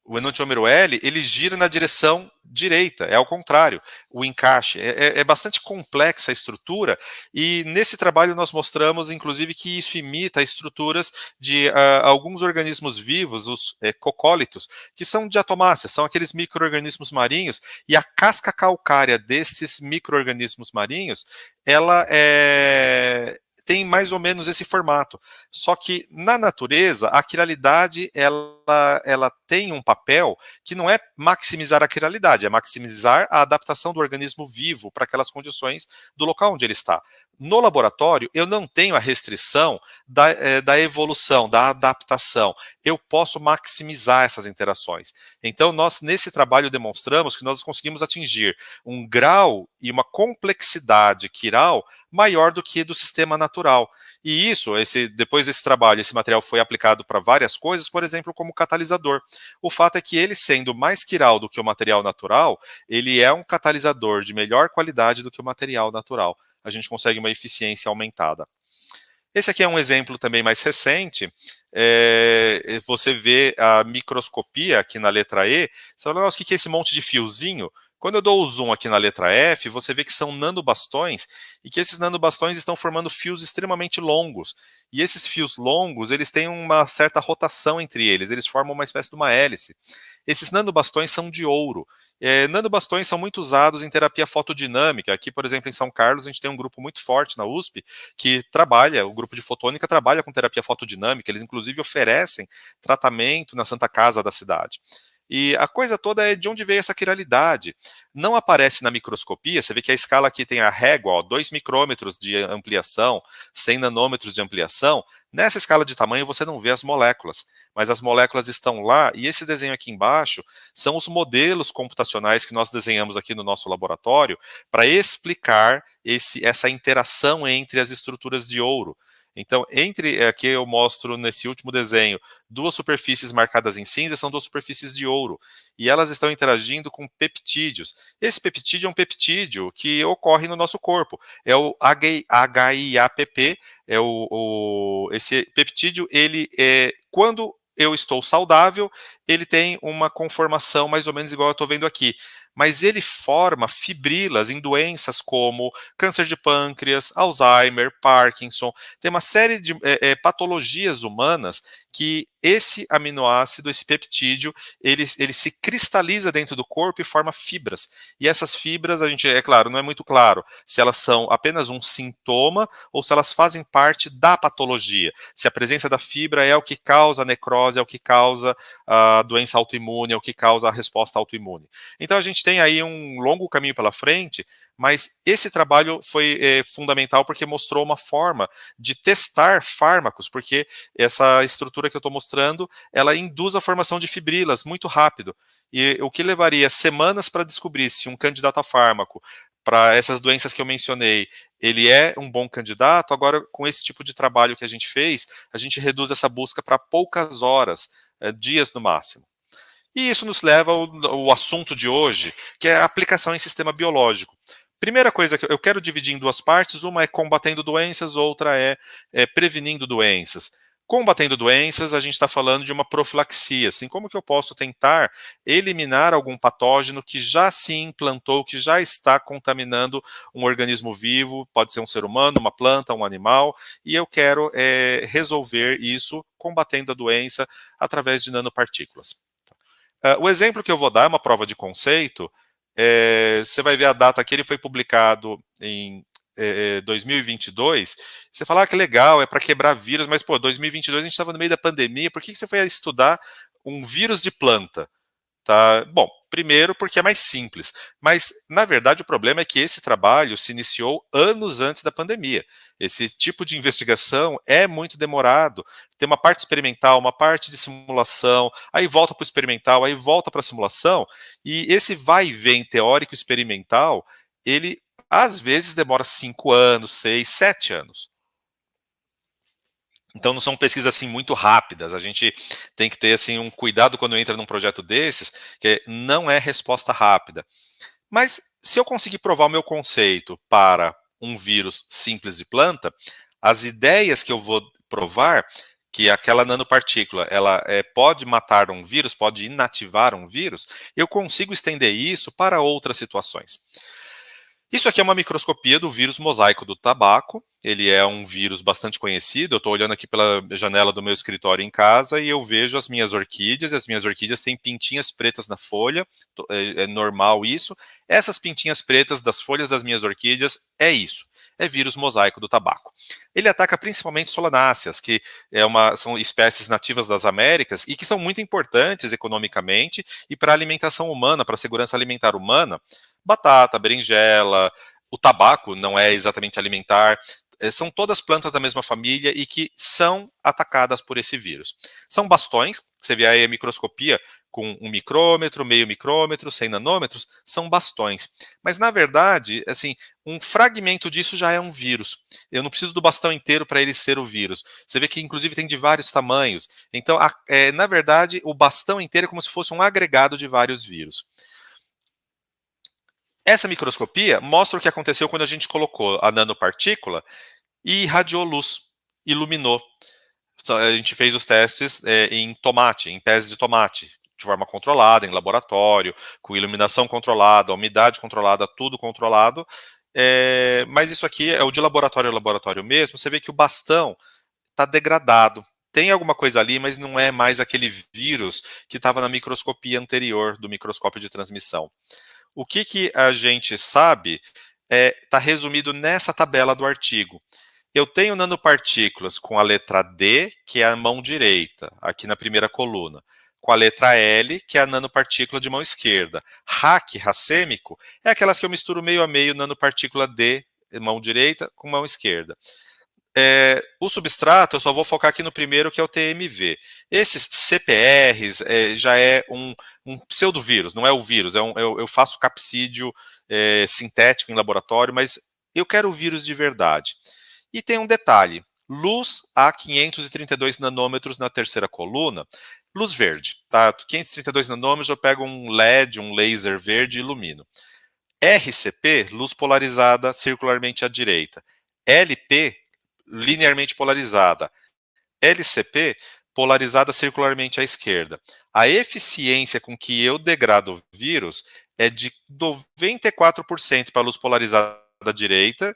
o enantiômero L, ele gira na direção direita, é ao contrário, o encaixe. É bastante complexa a estrutura, e nesse trabalho nós mostramos, inclusive, que isso imita estruturas de alguns organismos vivos, os cocólitos, que são diatomáceas, são aqueles micro-organismos marinhos, e a casca calcária desses micro-organismos marinhos, ela tem mais ou menos esse formato. Só que na natureza, a quiralidade ela tem um papel que não é maximizar a quiralidade, é maximizar a adaptação do organismo vivo para aquelas condições do local onde ele está. No laboratório, eu não tenho a restrição da evolução, da adaptação. Eu posso maximizar essas interações. Então, nós, nesse trabalho, demonstramos que nós conseguimos atingir um grau e uma complexidade quiral maior do que do sistema natural. E isso, depois desse trabalho, esse material foi aplicado para várias coisas, por exemplo, como catalisador. O fato é que ele, sendo mais quiral do que o material natural, ele é um catalisador de melhor qualidade do que o material natural. A gente consegue uma eficiência aumentada. Esse aqui é um exemplo também mais recente. Você vê a microscopia aqui na letra E. Você fala, nossa, o que é esse monte de fiozinho? Quando eu dou o zoom aqui na letra F, você vê que são nanobastões, e que esses nanobastões estão formando fios extremamente longos. E esses fios longos, eles têm uma certa rotação entre eles formam uma espécie de uma hélice. Esses nanobastões são de ouro. Nanobastões são muito usados em terapia fotodinâmica. Aqui, por exemplo, em São Carlos, a gente tem um grupo muito forte na USP que trabalha, o grupo de fotônica trabalha com terapia fotodinâmica. Eles, inclusive, oferecem tratamento na Santa Casa da cidade. E a coisa toda é de onde veio essa quiralidade. Não aparece na microscopia, você vê que a escala aqui tem a régua, 2 micrômetros de ampliação, 100 nanômetros de ampliação. Nessa escala de tamanho você não vê as moléculas, mas as moléculas estão lá, e esse desenho aqui embaixo são os modelos computacionais que nós desenhamos aqui no nosso laboratório para explicar essa interação entre as estruturas de ouro. Então, aqui eu mostro nesse último desenho, duas superfícies marcadas em cinza, são duas superfícies de ouro, e elas estão interagindo com peptídeos. Esse peptídeo é um peptídeo que ocorre no nosso corpo, é o HIAPP, esse peptídeo, quando eu estou saudável, ele tem uma conformação mais ou menos igual eu estou vendo aqui, mas ele forma fibrilas em doenças como câncer de pâncreas, Alzheimer, Parkinson. Tem uma série de patologias humanas que esse aminoácido, esse peptídeo, ele se cristaliza dentro do corpo e forma fibras. E essas fibras, é claro, não é muito claro se elas são apenas um sintoma ou se elas fazem parte da patologia. Se a presença da fibra é o que causa a necrose, é o que causa a doença autoimune, é o que causa a resposta autoimune. Então a gente tem aí um longo caminho pela frente, mas esse trabalho foi fundamental porque mostrou uma forma de testar fármacos, porque essa estrutura que eu estou mostrando, ela induz a formação de fibrilas muito rápido. E o que levaria semanas para descobrir se um candidato a fármaco para essas doenças que eu mencionei, ele é um bom candidato, agora com esse tipo de trabalho que a gente fez, a gente reduz essa busca para poucas horas, dias no máximo. E isso nos leva ao assunto de hoje, que é a aplicação em sistema biológico. Primeira coisa que eu quero dividir em duas partes, uma é combatendo doenças, outra é prevenindo doenças. Combatendo doenças, a gente está falando de uma profilaxia, assim, como que eu posso tentar eliminar algum patógeno que já se implantou, que já está contaminando um organismo vivo, pode ser um ser humano, uma planta, um animal, e eu quero resolver isso combatendo a doença através de nanopartículas. O exemplo que eu vou dar é uma prova de conceito. Você vai ver a data que ele foi publicado em 2022. Você fala, que legal, é para quebrar vírus, mas, 2022 a gente estava no meio da pandemia, por que você foi estudar um vírus de planta? Tá? Bom, primeiro porque é mais simples, mas na verdade o problema é que esse trabalho se iniciou anos antes da pandemia. Esse tipo de investigação é muito demorado, tem uma parte experimental, uma parte de simulação, aí volta para o experimental, aí volta para a simulação, e esse vai e vem teórico experimental, ele às vezes demora 5 anos, 6, 7 anos. Então não são pesquisas assim muito rápidas, a gente tem que ter assim um cuidado quando entra num projeto desses, que não é resposta rápida. Mas se eu conseguir provar o meu conceito para um vírus simples de planta, as ideias que eu vou provar, que aquela nanopartícula ela pode matar um vírus, pode inativar um vírus, eu consigo estender isso para outras situações. Isso aqui é uma microscopia do vírus mosaico do tabaco. Ele é um vírus bastante conhecido. Eu estou olhando aqui pela janela do meu escritório em casa e eu vejo as minhas orquídeas. As minhas orquídeas têm pintinhas pretas na folha. É normal isso. Essas pintinhas pretas das folhas das minhas orquídeas é isso. É vírus mosaico do tabaco. Ele ataca principalmente solanáceas, que são espécies nativas das Américas e que são muito importantes economicamente e para a alimentação humana, para a segurança alimentar humana. Batata, berinjela, o tabaco não é exatamente alimentar, são todas plantas da mesma família e que são atacadas por esse vírus. São bastões, você vê aí a microscopia com 1 micrômetro, meio micrômetro, 100 nanômetros, são bastões. Mas, na verdade, assim, um fragmento disso já é um vírus. Eu não preciso do bastão inteiro para ele ser o vírus. Você vê que, inclusive, tem de vários tamanhos. Então, na verdade, o bastão inteiro é como se fosse um agregado de vários vírus. Essa microscopia mostra o que aconteceu quando a gente colocou a nanopartícula e irradiou luz, iluminou. A gente fez os testes em tomate, em pés de tomate, de forma controlada, em laboratório, com iluminação controlada, umidade controlada, tudo controlado. Mas isso aqui é o de laboratório a laboratório mesmo. Você vê que o bastão está degradado. Tem alguma coisa ali, mas não é mais aquele vírus que estava na microscopia anterior do microscópio de transmissão. O que a gente sabe está resumido nessa tabela do artigo. Eu tenho nanopartículas com a letra D, que é a mão direita, aqui na primeira coluna, com a letra L, que é a nanopartícula de mão esquerda. Racêmico, é aquelas que eu misturo meio a meio, nanopartícula D, mão direita, com mão esquerda. O substrato, eu só vou focar aqui no primeiro, que é o TMV. Esses CPRs já é um pseudovírus, não é o vírus, eu faço capsídeo sintético em laboratório, mas eu quero o vírus de verdade. E tem um detalhe, luz a 532 nanômetros na terceira coluna, luz verde, tá? 532 nanômetros, eu pego um LED, um laser verde e ilumino. RCP, luz polarizada circularmente à direita. LP, linearmente polarizada. LCP, polarizada circularmente à esquerda. A eficiência com que eu degrado o vírus é de 94% para a luz polarizada à direita,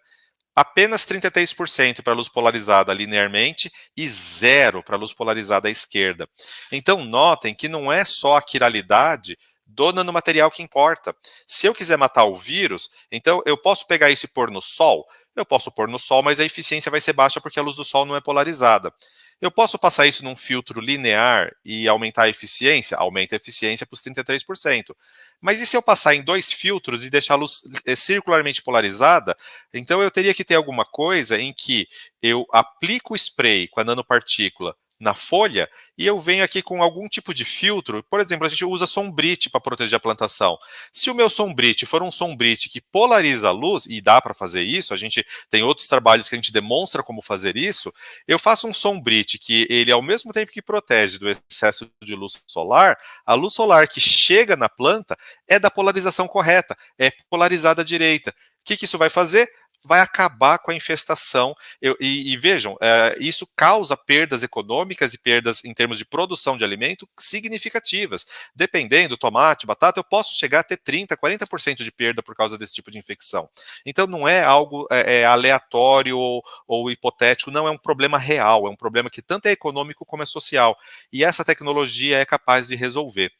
apenas 33% para a luz polarizada linearmente e 0 para a luz polarizada à esquerda. Então, notem que não é só a quiralidade do nanomaterial que importa. Se eu quiser matar o vírus, então eu posso pegar isso e pôr no sol? Eu posso pôr no sol, mas a eficiência vai ser baixa porque a luz do sol não é polarizada. Eu posso passar isso num filtro linear e aumentar a eficiência? Aumenta a eficiência para os 33%. Mas e se eu passar em 2 filtros e deixar a luz circularmente polarizada? Então eu teria que ter alguma coisa em que eu aplico o spray com a nanopartícula na folha e eu venho aqui com algum tipo de filtro. Por exemplo, a gente usa sombrite para proteger a plantação. Se o meu sombrite for um sombrite que polariza a luz, e dá para fazer isso, a gente tem outros trabalhos que a gente demonstra como fazer isso, eu faço um sombrite que ele, ao mesmo tempo que protege do excesso de luz solar, a luz solar que chega na planta é da polarização correta, é polarizada à direita. O que isso vai fazer? Vai acabar com a infestação. E vejam, isso causa perdas econômicas e perdas em termos de produção de alimento significativas. Dependendo, tomate, batata, eu posso chegar a ter 30%, 40% de perda por causa desse tipo de infecção. Então não é algo aleatório ou hipotético, não é um problema real, é um problema que tanto é econômico como é social. E essa tecnologia é capaz de resolver.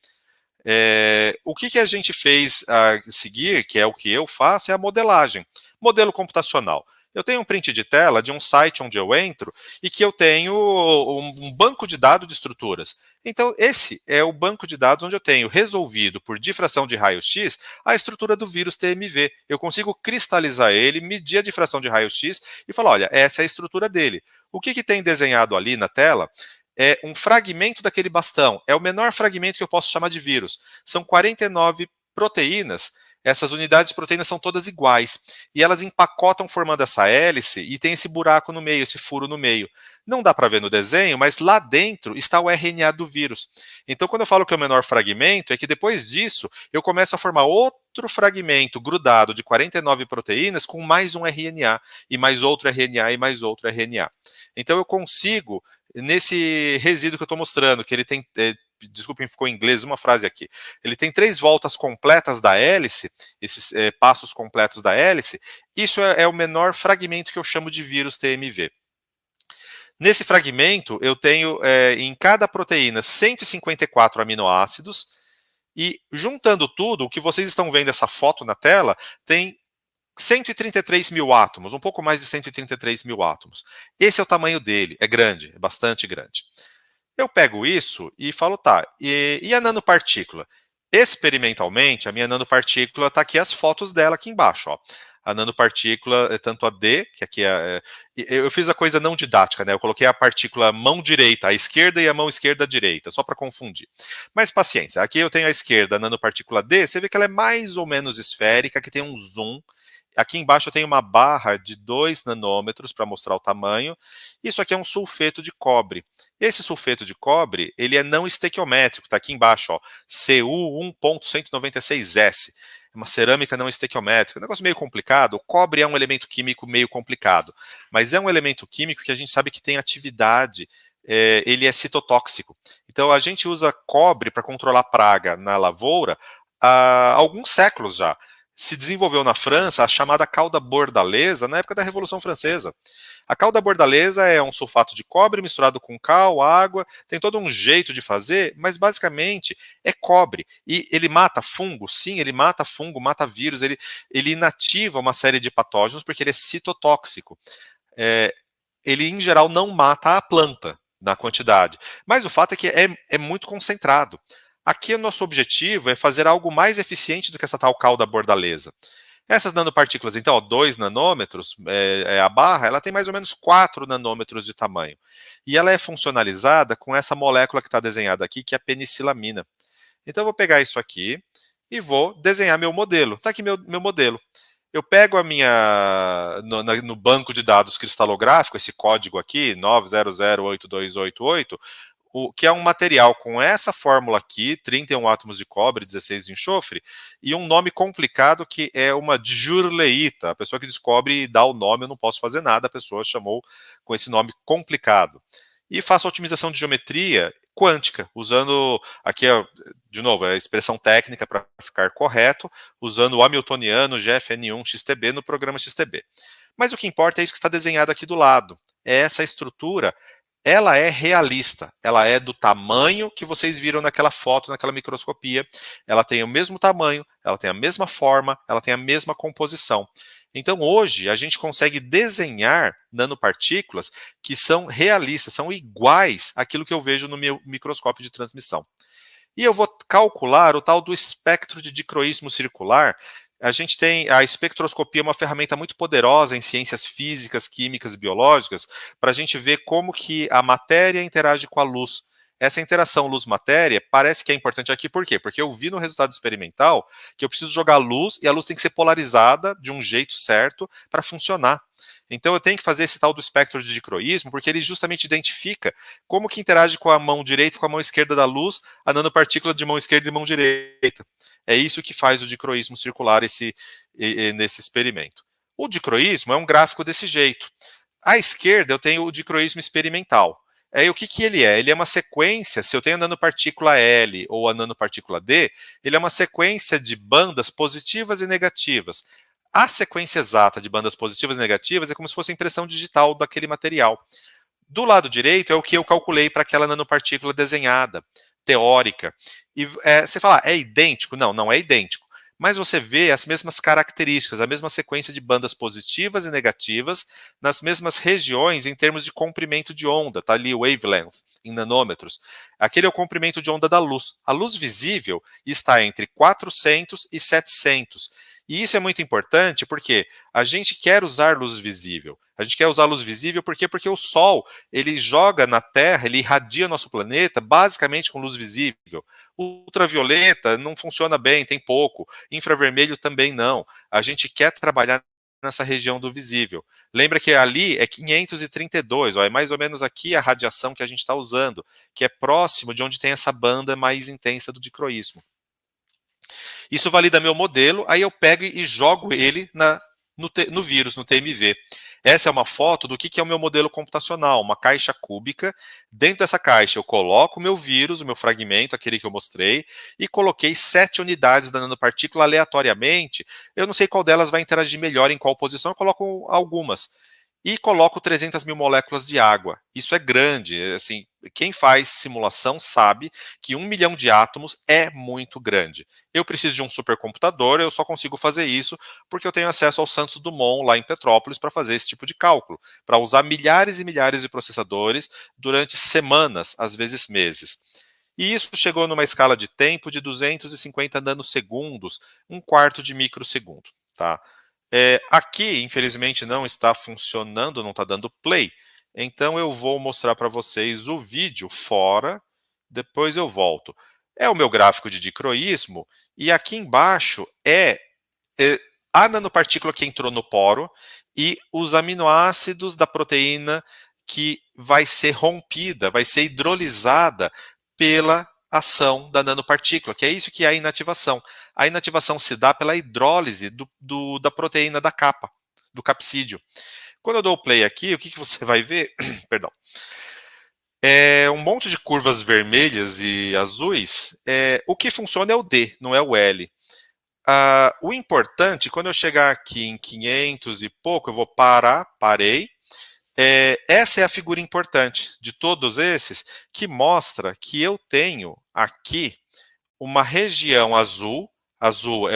O que a gente fez a seguir, que é o que eu faço, é a modelagem. Modelo computacional. Eu tenho um print de tela de um site onde eu entro e que eu tenho um banco de dados de estruturas. Então, esse é o banco de dados onde eu tenho resolvido por difração de raio-x a estrutura do vírus TMV. Eu consigo cristalizar ele, medir a difração de raio-x e falar, olha, essa é a estrutura dele. O que tem desenhado ali na tela é um fragmento daquele bastão. É o menor fragmento que eu posso chamar de vírus. São 49 proteínas. Essas unidades de proteínas são todas iguais. E elas empacotam formando essa hélice e tem esse buraco no meio, esse furo no meio. Não dá para ver no desenho, mas lá dentro está o RNA do vírus. Então, quando eu falo que é o menor fragmento, é que depois disso eu começo a formar outro fragmento grudado de 49 proteínas com mais um RNA, e mais outro RNA, e mais outro RNA. Então, eu consigo, nesse resíduo que eu estou mostrando, que ele tem... desculpem, ficou em inglês uma frase aqui. Ele tem 3 voltas completas da hélice, esses passos completos da hélice. Isso é o menor fragmento que eu chamo de vírus TMV. Nesse fragmento, eu tenho em cada proteína 154 aminoácidos, e juntando tudo, o que vocês estão vendo essa foto na tela, tem 133 mil átomos, um pouco mais de 133 mil átomos. Esse é o tamanho dele, é grande, é bastante grande. Eu pego isso e falo, tá, e a nanopartícula? Experimentalmente, a minha nanopartícula está aqui, as fotos dela aqui embaixo, ó. A nanopartícula, tanto a D, que aqui eu fiz a coisa não didática, né? Eu coloquei a partícula mão direita à esquerda e a mão esquerda à direita, só para confundir. Mas paciência, aqui eu tenho à esquerda a nanopartícula D, você vê que ela é mais ou menos esférica, que tem um zoom. Aqui embaixo eu tenho uma barra de 2 nanômetros para mostrar o tamanho. Isso aqui é um sulfeto de cobre. Esse sulfeto de cobre, ele é não estequiométrico, está aqui embaixo, ó, Cu 1.196S. É uma cerâmica não estequiométrica, um negócio meio complicado. O cobre é um elemento químico meio complicado, mas é um elemento químico que a gente sabe que tem atividade, ele é citotóxico. Então a gente usa cobre para controlar praga na lavoura há alguns séculos já. Se desenvolveu na França a chamada cauda bordaleza na época da Revolução Francesa. A cauda bordaleza é um sulfato de cobre misturado com cal, água, tem todo um jeito de fazer, mas basicamente é cobre. E ele mata fungo? Sim, ele mata fungo, mata vírus, ele inativa uma série de patógenos porque ele é citotóxico. Ele, em geral, não mata a planta na quantidade, mas o fato é que é muito concentrado. Aqui o nosso objetivo é fazer algo mais eficiente do que essa tal cauda bordaleza. Essas nanopartículas, então, ó, 2 nanômetros, a barra, ela tem mais ou menos 4 nanômetros de tamanho. E ela é funcionalizada com essa molécula que está desenhada aqui, que é a penicilamina. Então eu vou pegar isso aqui e vou desenhar meu modelo. Está aqui meu modelo. Eu pego a minha, no banco de dados cristalográfico, esse código aqui, 9008288, que é um material com essa fórmula aqui, 31 átomos de cobre, 16 de enxofre, e um nome complicado que é uma djurleíta. A pessoa que descobre e dá o nome, eu não posso fazer nada, a pessoa chamou com esse nome complicado. E faço otimização de geometria quântica, usando, aqui, de novo, a expressão técnica para ficar correto, usando o hamiltoniano GFN1-XTB no programa XTB. Mas o que importa é isso que está desenhado aqui do lado, é essa estrutura. Ela é realista, ela é do tamanho que vocês viram naquela foto, naquela microscopia. Ela tem o mesmo tamanho, ela tem a mesma forma, ela tem a mesma composição. Então, hoje, a gente consegue desenhar nanopartículas que são realistas, são iguais àquilo que eu vejo no meu microscópio de transmissão. E eu vou calcular o tal do espectro de dicroísmo circular. A gente tem a espectroscopia, uma ferramenta muito poderosa em ciências físicas, químicas e biológicas, para a gente ver como que a matéria interage com a luz. Essa interação luz-matéria parece que é importante aqui, por quê? Porque eu vi no resultado experimental que eu preciso jogar luz e a luz tem que ser polarizada de um jeito certo para funcionar. Então eu tenho que fazer esse tal do espectro de dicroísmo, porque ele justamente identifica como que interage com a mão direita e com a mão esquerda da luz, a nanopartícula de mão esquerda e mão direita. É isso que faz o dicroísmo circular nesse experimento. O dicroísmo é um gráfico desse jeito. À esquerda eu tenho o dicroísmo experimental. Aí o que ele é? Ele é uma sequência, se eu tenho a nanopartícula L ou a nanopartícula D, ele é uma sequência de bandas positivas e negativas. A sequência exata de bandas positivas e negativas é como se fosse a impressão digital daquele material. Do lado direito é o que eu calculei para aquela nanopartícula desenhada, teórica. E você fala, é idêntico? Não, não é idêntico. mas você vê as mesmas características, a mesma sequência de bandas positivas e negativas nas mesmas regiões em termos de comprimento de onda, tá ali o wavelength em nanômetros. Aquele é o comprimento de onda da luz. A luz visível está entre 400 e 700. E isso é muito importante porque a gente quer usar luz visível. A gente quer usar luz visível por quê? Porque o Sol, ele joga na Terra, ele irradia nosso planeta basicamente com luz visível. Ultravioleta não funciona bem, tem pouco. Infravermelho também não. A gente quer trabalhar nessa região do visível. Lembra que ali é 532, ó, é mais ou menos aqui a radiação que a gente está usando, que é próximo de onde tem essa banda mais intensa do dicroísmo. Isso valida meu modelo, aí eu pego e jogo ele no vírus, no TMV. Essa é uma foto do que é o meu modelo computacional, uma caixa cúbica. Dentro dessa caixa eu coloco o meu vírus, o meu fragmento, aquele que eu mostrei, e coloquei 7 unidades da nanopartícula aleatoriamente. Eu não sei qual delas vai interagir melhor em qual posição, eu coloco algumas. E coloco 300 mil moléculas de água. Isso é grande, assim, quem faz simulação sabe que 1 milhão de átomos é muito grande. Eu preciso de um supercomputador, eu só consigo fazer isso porque eu tenho acesso ao Santos Dumont, lá em Petrópolis, para fazer esse tipo de cálculo, para usar milhares e milhares de processadores durante semanas, às vezes meses. E isso chegou numa escala de tempo de 250 nanosegundos, um quarto de microsegundo, tá? Aqui, infelizmente, não está funcionando, não está dando play. Então, eu vou mostrar para vocês o vídeo fora, depois eu volto. É o meu gráfico de dicroísmo, e aqui embaixo é a nanopartícula que entrou no poro e os aminoácidos da proteína que vai ser rompida, vai ser hidrolisada pela ação da nanopartícula, que é isso que é a inativação. A inativação se dá pela hidrólise da proteína da capa, do capsídeo. Quando eu dou o play aqui, o que você vai ver? Perdão. É um monte de curvas vermelhas e azuis. O que funciona é o D, não é o L. O importante, quando eu chegar aqui em 500 e pouco, eu vou parei. Essa é a figura importante de todos esses, que mostra que eu tenho aqui uma região azul. Azul é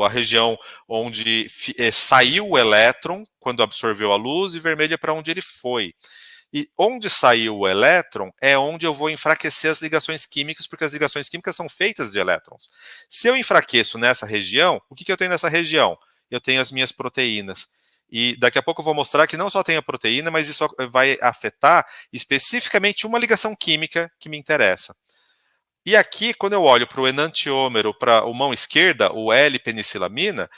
a região onde saiu o elétron quando absorveu a luz, e vermelho é para onde ele foi. E onde saiu o elétron é onde eu vou enfraquecer as ligações químicas, porque as ligações químicas são feitas de elétrons. Se eu enfraqueço nessa região, o que eu tenho nessa região? Eu tenho as minhas proteínas. E daqui a pouco eu vou mostrar que não só tem a proteína, mas isso vai afetar especificamente uma ligação química que me interessa. E aqui, quando eu olho para o enantiômero, para a mão esquerda, o L-penicilamina,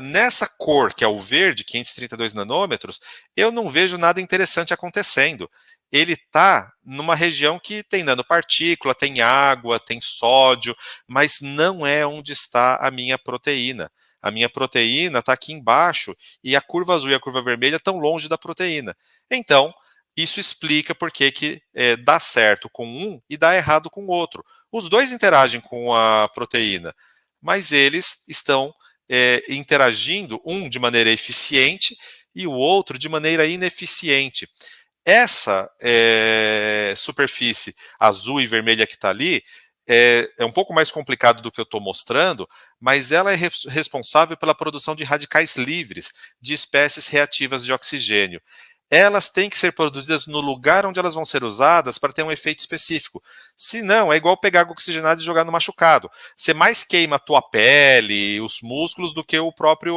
nessa cor, que é o verde, 532 nanômetros, eu não vejo nada interessante acontecendo. Ele está numa região que tem nanopartícula, tem água, tem sódio, mas não é onde está a minha proteína. A minha proteína está aqui embaixo e a curva azul e a curva vermelha estão longe da proteína. Então, isso explica por que dá certo com um e dá errado com o outro. Os dois interagem com a proteína, mas eles estão interagindo, um de maneira eficiente e o outro de maneira ineficiente. Essa superfície azul e vermelha que está ali é um pouco mais complicado do que eu estou mostrando, mas ela é responsável pela produção de radicais livres de espécies reativas de oxigênio. Elas têm que ser produzidas no lugar onde elas vão ser usadas para ter um efeito específico. Se não, é igual pegar água oxigenada e jogar no machucado. Você mais queima a tua pele, os músculos, do que o próprio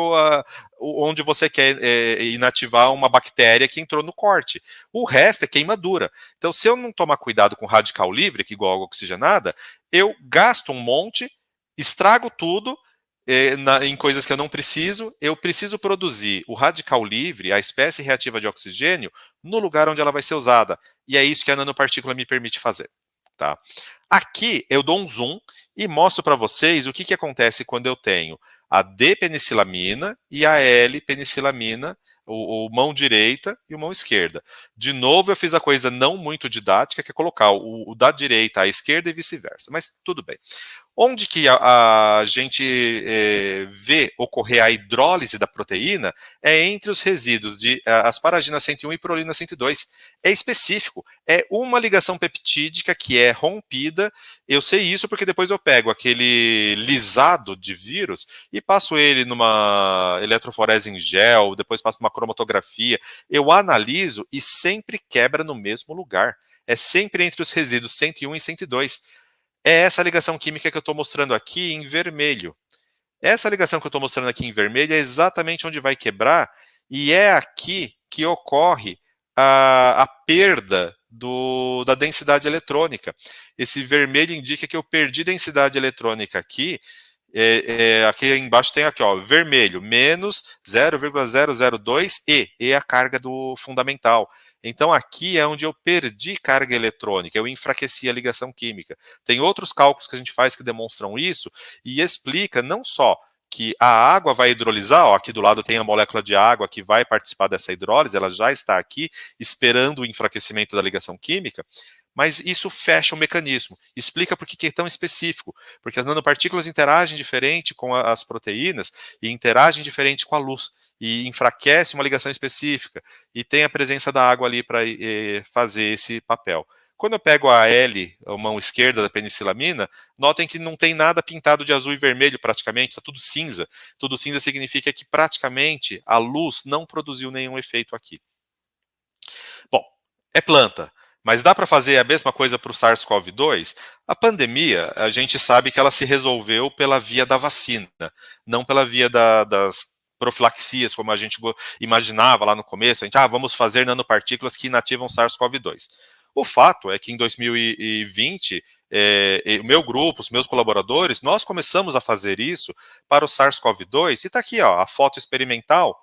onde você quer inativar uma bactéria que entrou no corte. O resto é queimadura. Então, se eu não tomar cuidado com radical livre, que é igual água oxigenada, eu gasto um monte, estrago tudo, em coisas que eu não preciso. Eu preciso produzir o radical livre, a espécie reativa de oxigênio, no lugar onde ela vai ser usada. E é isso que a nanopartícula me permite fazer. Tá? Aqui eu dou um zoom e mostro para vocês o que acontece quando eu tenho a D-penicilamina e a L-penicilamina, o mão direita e o mão esquerda. De novo, eu fiz a coisa não muito didática, que é colocar o da direita à esquerda e vice-versa. Mas tudo bem. Onde que a gente vê ocorrer a hidrólise da proteína é entre os resíduos de asparagina 101 e prolina 102. É específico, é uma ligação peptídica que é rompida. Eu sei isso porque depois eu pego aquele lisado de vírus e passo ele numa eletroforese em gel, depois passo numa cromatografia, eu analiso e sempre quebra no mesmo lugar. É sempre entre os resíduos 101 e 102. É essa ligação química que eu estou mostrando aqui em vermelho. Essa ligação que eu estou mostrando aqui em vermelho é exatamente onde vai quebrar, e é aqui que ocorre a perda da densidade eletrônica. Esse vermelho indica que eu perdi densidade eletrônica aqui. Aqui embaixo tem aqui, ó, vermelho, menos 0,002 E é a carga do fundamental. Então aqui é onde eu perdi carga eletrônica, eu enfraqueci a ligação química. Tem outros cálculos que a gente faz que demonstram isso e explica não só que a água vai hidrolisar, ó, aqui do lado tem a molécula de água que vai participar dessa hidrólise, ela já está aqui esperando o enfraquecimento da ligação química, mas isso fecha o mecanismo, explica por que é tão específico, porque as nanopartículas interagem diferente com as proteínas e interagem diferente com a luz, e enfraquece uma ligação específica, e tem a presença da água ali para fazer esse papel. Quando eu pego a L, a mão esquerda da penicilamina, notem que não tem nada pintado de azul e vermelho praticamente, está tudo cinza. Tudo cinza significa que praticamente a luz não produziu nenhum efeito aqui. Bom, é planta. Mas dá para fazer a mesma coisa para o SARS-CoV-2? A pandemia, a gente sabe que ela se resolveu pela via da vacina, não pela via das profilaxias, como a gente imaginava lá no começo. A gente, vamos fazer nanopartículas que inativam SARS-CoV-2. O fato é que em 2020, o meu grupo, os meus colaboradores, nós começamos a fazer isso para o SARS-CoV-2, e está aqui, ó, a foto experimental.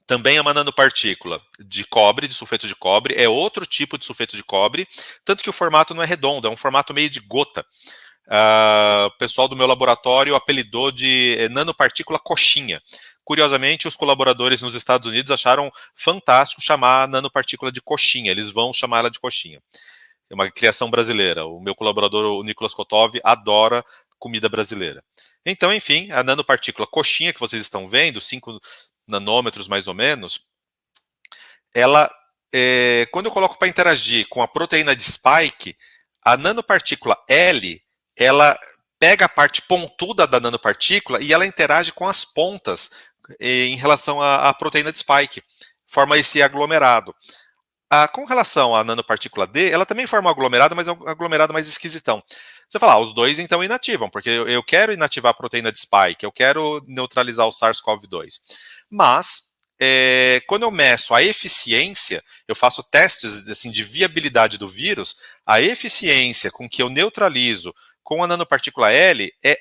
Também é uma nanopartícula de cobre, de sulfeto de cobre, é outro tipo de sulfeto de cobre, tanto que o formato não é redondo, é um formato meio de gota. O pessoal do meu laboratório apelidou de nanopartícula coxinha. Curiosamente, os colaboradores nos Estados Unidos acharam fantástico chamar a nanopartícula de coxinha, eles vão chamar ela de coxinha. É uma criação brasileira, o meu colaborador, o Nicolas Kotov, adora comida brasileira. Então, enfim, a nanopartícula coxinha que vocês estão vendo, 5 nanômetros mais ou menos, ela, quando eu coloco para interagir com a proteína de spike, a nanopartícula L, ela pega a parte pontuda da nanopartícula e ela interage com as pontas em relação à proteína de spike, forma esse aglomerado. Com relação à nanopartícula D, ela também forma um aglomerado, mas é um aglomerado mais esquisitão. Você fala, os dois então inativam, porque eu quero inativar a proteína de spike, eu quero neutralizar o SARS-CoV-2. Mas, quando eu meço a eficiência, eu faço testes assim, de viabilidade do vírus, a eficiência com que eu neutralizo com a nanopartícula L é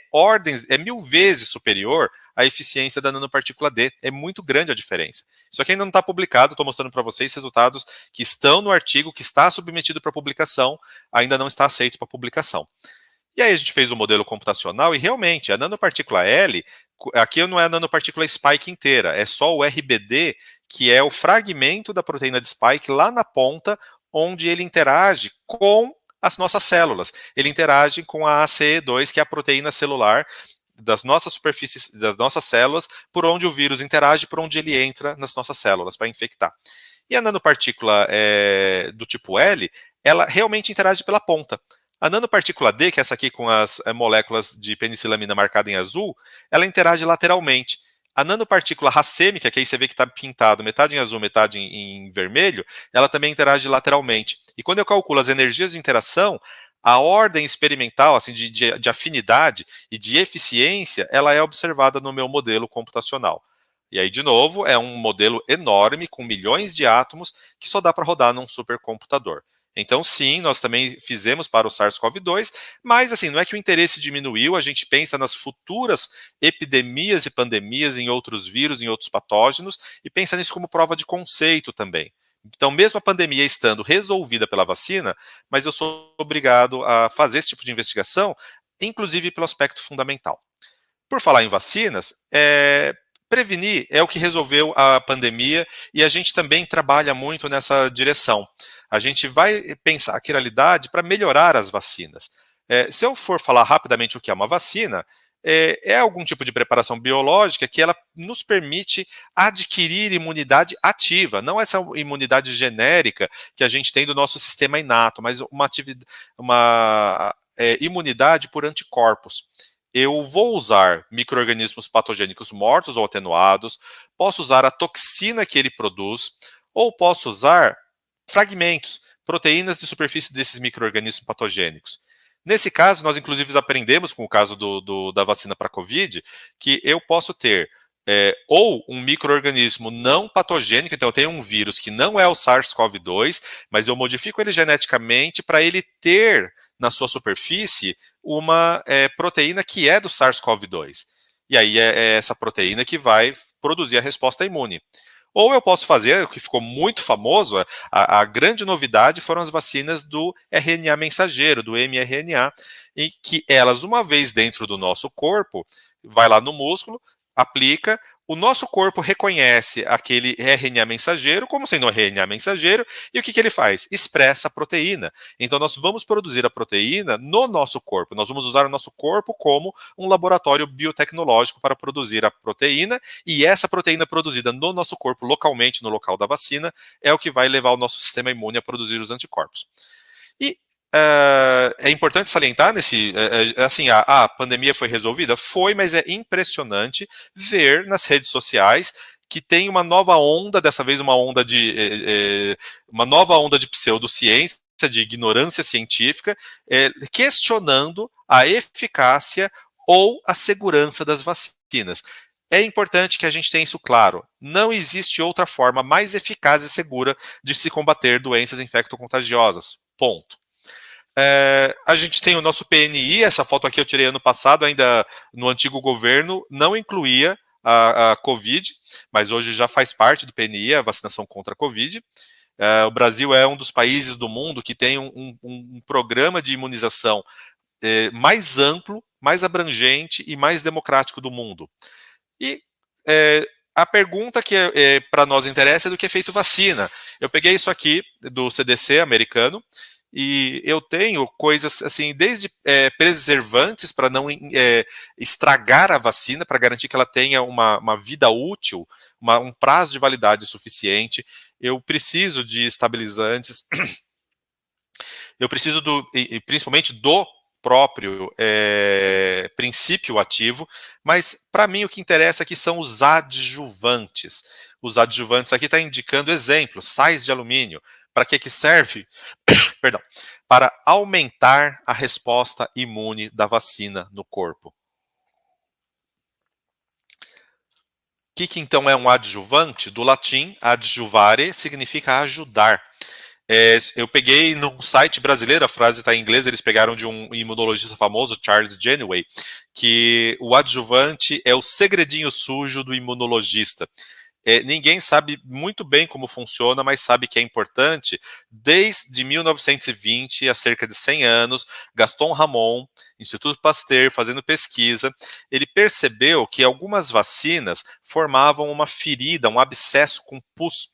1000 vezes superior à eficiência da nanopartícula D. É muito grande a diferença. Isso aqui ainda não está publicado, estou mostrando para vocês resultados que estão no artigo, que está submetido para publicação, ainda não está aceito para publicação. E aí a gente fez o modelo computacional e realmente a nanopartícula L, aqui não é a nanopartícula spike inteira, é só o RBD, que é o fragmento da proteína de spike lá na ponta, onde ele interage com as nossas células. Ele interage com a ACE2, que é a proteína celular das nossas superfícies, das nossas células, por onde o vírus interage, por onde ele entra nas nossas células para infectar. E a nanopartícula do tipo L, ela realmente interage pela ponta. A nanopartícula D, que é essa aqui com as moléculas de penicilamina marcada em azul, ela interage lateralmente. A nanopartícula racêmica, que aí você vê que está pintado metade em azul, metade em vermelho, ela também interage lateralmente. E quando eu calculo as energias de interação, a ordem experimental assim, de afinidade e de eficiência, ela é observada no meu modelo computacional. E aí, de novo, é um modelo enorme, com milhões de átomos, que só dá para rodar num supercomputador. Então, sim, nós também fizemos para o SARS-CoV-2, mas assim, não é que o interesse diminuiu, a gente pensa nas futuras epidemias e pandemias em outros vírus, em outros patógenos, e pensa nisso como prova de conceito também. Então, mesmo a pandemia estando resolvida pela vacina, mas eu sou obrigado a fazer esse tipo de investigação, inclusive pelo aspecto fundamental. Por falar em vacinas, prevenir é o que resolveu a pandemia e a gente também trabalha muito nessa direção. A gente vai pensar a quiralidade para melhorar as vacinas. Se eu for falar rapidamente o que é uma vacina, é algum tipo de preparação biológica que ela nos permite adquirir imunidade ativa, não essa imunidade genérica que a gente tem do nosso sistema inato, mas uma imunidade por anticorpos. Eu vou usar micro-organismos patogênicos mortos ou atenuados, posso usar a toxina que ele produz, ou posso usar fragmentos, proteínas de superfície desses micro-organismos patogênicos. Nesse caso, nós inclusive aprendemos com o caso da vacina para COVID, que eu posso ter ou um micro-organismo não patogênico, então eu tenho um vírus que não é o SARS-CoV-2, mas eu modifico ele geneticamente para ele ter na sua superfície uma proteína que é do SARS-CoV-2. E aí é essa proteína que vai produzir a resposta imune. Ou eu posso fazer, o que ficou muito famoso, a grande novidade foram as vacinas do RNA mensageiro, do mRNA, em que elas, uma vez dentro do nosso corpo, vai lá no músculo, aplica, o nosso corpo reconhece aquele RNA mensageiro como sendo um RNA mensageiro, e o que ele faz? Expressa a proteína. Então nós vamos produzir a proteína no nosso corpo, nós vamos usar o nosso corpo como um laboratório biotecnológico para produzir a proteína, e essa proteína produzida no nosso corpo, localmente, no local da vacina, é o que vai levar o nosso sistema imune a produzir os anticorpos. E é importante salientar assim, a pandemia foi resolvida? Foi, mas é impressionante ver nas redes sociais que tem uma nova onda, dessa vez uma nova onda de pseudociência, de ignorância científica, questionando a eficácia ou a segurança das vacinas. É importante que a gente tenha isso claro. Não existe outra forma mais eficaz e segura de se combater doenças infecto-contagiosas. Ponto. A gente tem o nosso PNI, essa foto aqui eu tirei ano passado, ainda no antigo governo, não incluía a Covid, mas hoje já faz parte do PNI, a vacinação contra a Covid. O Brasil é um dos países do mundo que tem um programa de imunização mais amplo, mais abrangente e mais democrático do mundo. E a pergunta que para nós interessa é do que é feito vacina. Eu peguei isso aqui do CDC americano, e eu tenho coisas assim, desde preservantes para não estragar a vacina, para garantir que ela tenha uma vida útil, um prazo de validade suficiente. Eu preciso de estabilizantes, eu preciso principalmente do próprio princípio ativo, mas para mim o que interessa aqui são os adjuvantes. Os adjuvantes aqui está indicando exemplos, sais de alumínio. Para que serve? Perdão. Para aumentar a resposta imune da vacina no corpo. O que então é um adjuvante? Do latim, adjuvare significa ajudar. Eu peguei num site brasileiro, a frase está em inglês, eles pegaram de um imunologista famoso, Charles Janeway, que o adjuvante é o segredinho sujo do imunologista. Ninguém sabe muito bem como funciona, mas sabe que é importante. Desde 1920, há cerca de 100 anos, Gaston Ramon, Instituto Pasteur, fazendo pesquisa, ele percebeu que algumas vacinas formavam uma ferida, um abscesso com pus,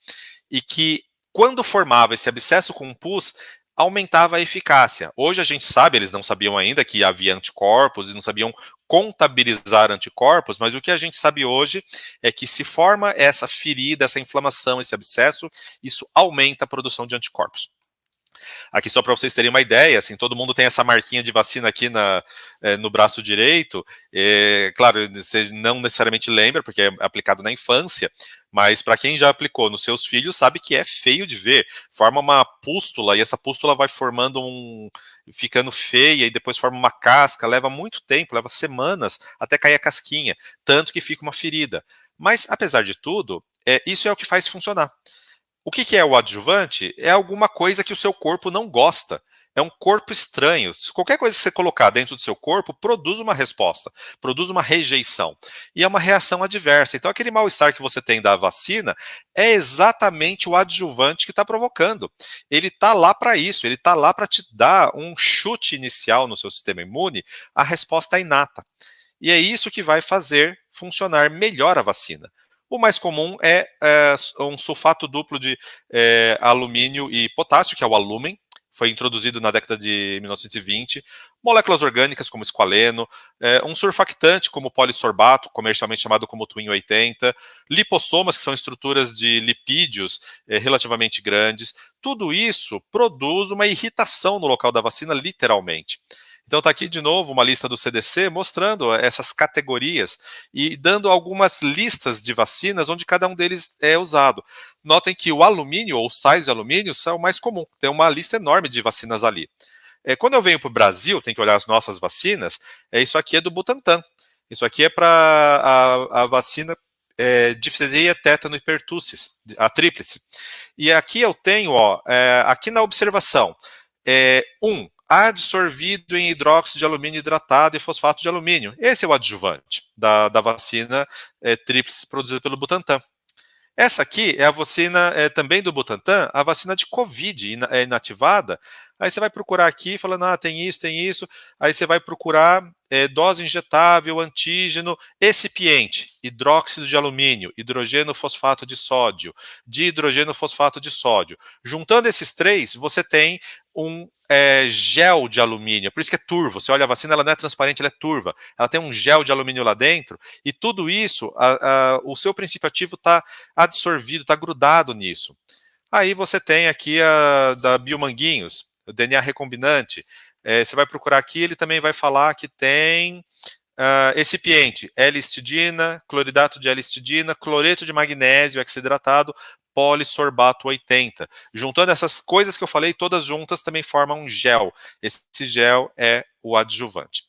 e que quando formava esse abscesso com pus, aumentava a eficácia. Hoje a gente sabe, eles não sabiam ainda que havia anticorpos e não sabiam contabilizar anticorpos, mas o que a gente sabe hoje é que se forma essa ferida, essa inflamação, esse abscesso, isso aumenta a produção de anticorpos. Aqui só para vocês terem uma ideia, assim, todo mundo tem essa marquinha de vacina aqui no braço direito. Claro, você não necessariamente lembra, porque é aplicado na infância, mas para quem já aplicou nos seus filhos, sabe que é feio de ver. Forma uma pústula, e essa pústula vai formando ficando feia, e depois forma uma casca, leva muito tempo, leva semanas até cair a casquinha, tanto que fica uma ferida. Mas, apesar de tudo, isso é o que faz funcionar. O que é o adjuvante? É alguma coisa que o seu corpo não gosta. É um corpo estranho. Qualquer coisa que você colocar dentro do seu corpo produz uma resposta, produz uma rejeição. E é uma reação adversa. Então, aquele mal-estar que você tem da vacina é exatamente o adjuvante que está provocando. Ele está lá para isso, ele está lá para te dar um chute inicial no seu sistema imune, a resposta é inata. E é isso que vai fazer funcionar melhor a vacina. O mais comum é um sulfato duplo de alumínio e potássio, que é o alúmen. foi introduzido na década de 1920, moléculas orgânicas como esqualeno, um surfactante como polissorbato, comercialmente chamado como Twin 80, lipossomas, que são estruturas de lipídios relativamente grandes. Tudo isso produz uma irritação no local da vacina, literalmente. Então está aqui de novo uma lista do CDC mostrando essas categorias e dando algumas listas de vacinas onde cada um deles é usado. Notem que o alumínio ou sais de alumínio são o mais comum, tem uma lista enorme de vacinas ali. Quando eu venho para o Brasil, tem que olhar as nossas vacinas, isso aqui é do Butantan. Isso aqui é para a vacina difteria, tétano e pertussis, a tríplice. E aqui eu tenho, aqui na observação, adsorvido em hidróxido de alumínio hidratado e fosfato de alumínio. Esse é o adjuvante da vacina tríplice produzida pelo Butantan. Essa aqui é a vacina também do Butantan, a vacina de Covid inativada. Aí você vai procurar aqui, falando, tem isso. Aí você vai procurar dose injetável, antígeno, excipiente, hidróxido de alumínio, hidrogênio fosfato de sódio, dihidrogênio fosfato de sódio. Juntando esses três, você tem um gel de alumínio, por isso que é turvo. Você olha a vacina, ela não é transparente, ela é turva. Ela tem um gel de alumínio lá dentro, e tudo isso, o seu princípio ativo está adsorvido, está grudado nisso. Aí você tem aqui a da Biomanguinhos, o DNA recombinante. Você vai procurar aqui, ele também vai falar que tem excipiente, L-histidina, cloridato de L-histidina, cloreto de magnésio hexidratado, polissorbato 80. Juntando essas coisas que eu falei, todas juntas também formam um gel. Esse gel é o adjuvante.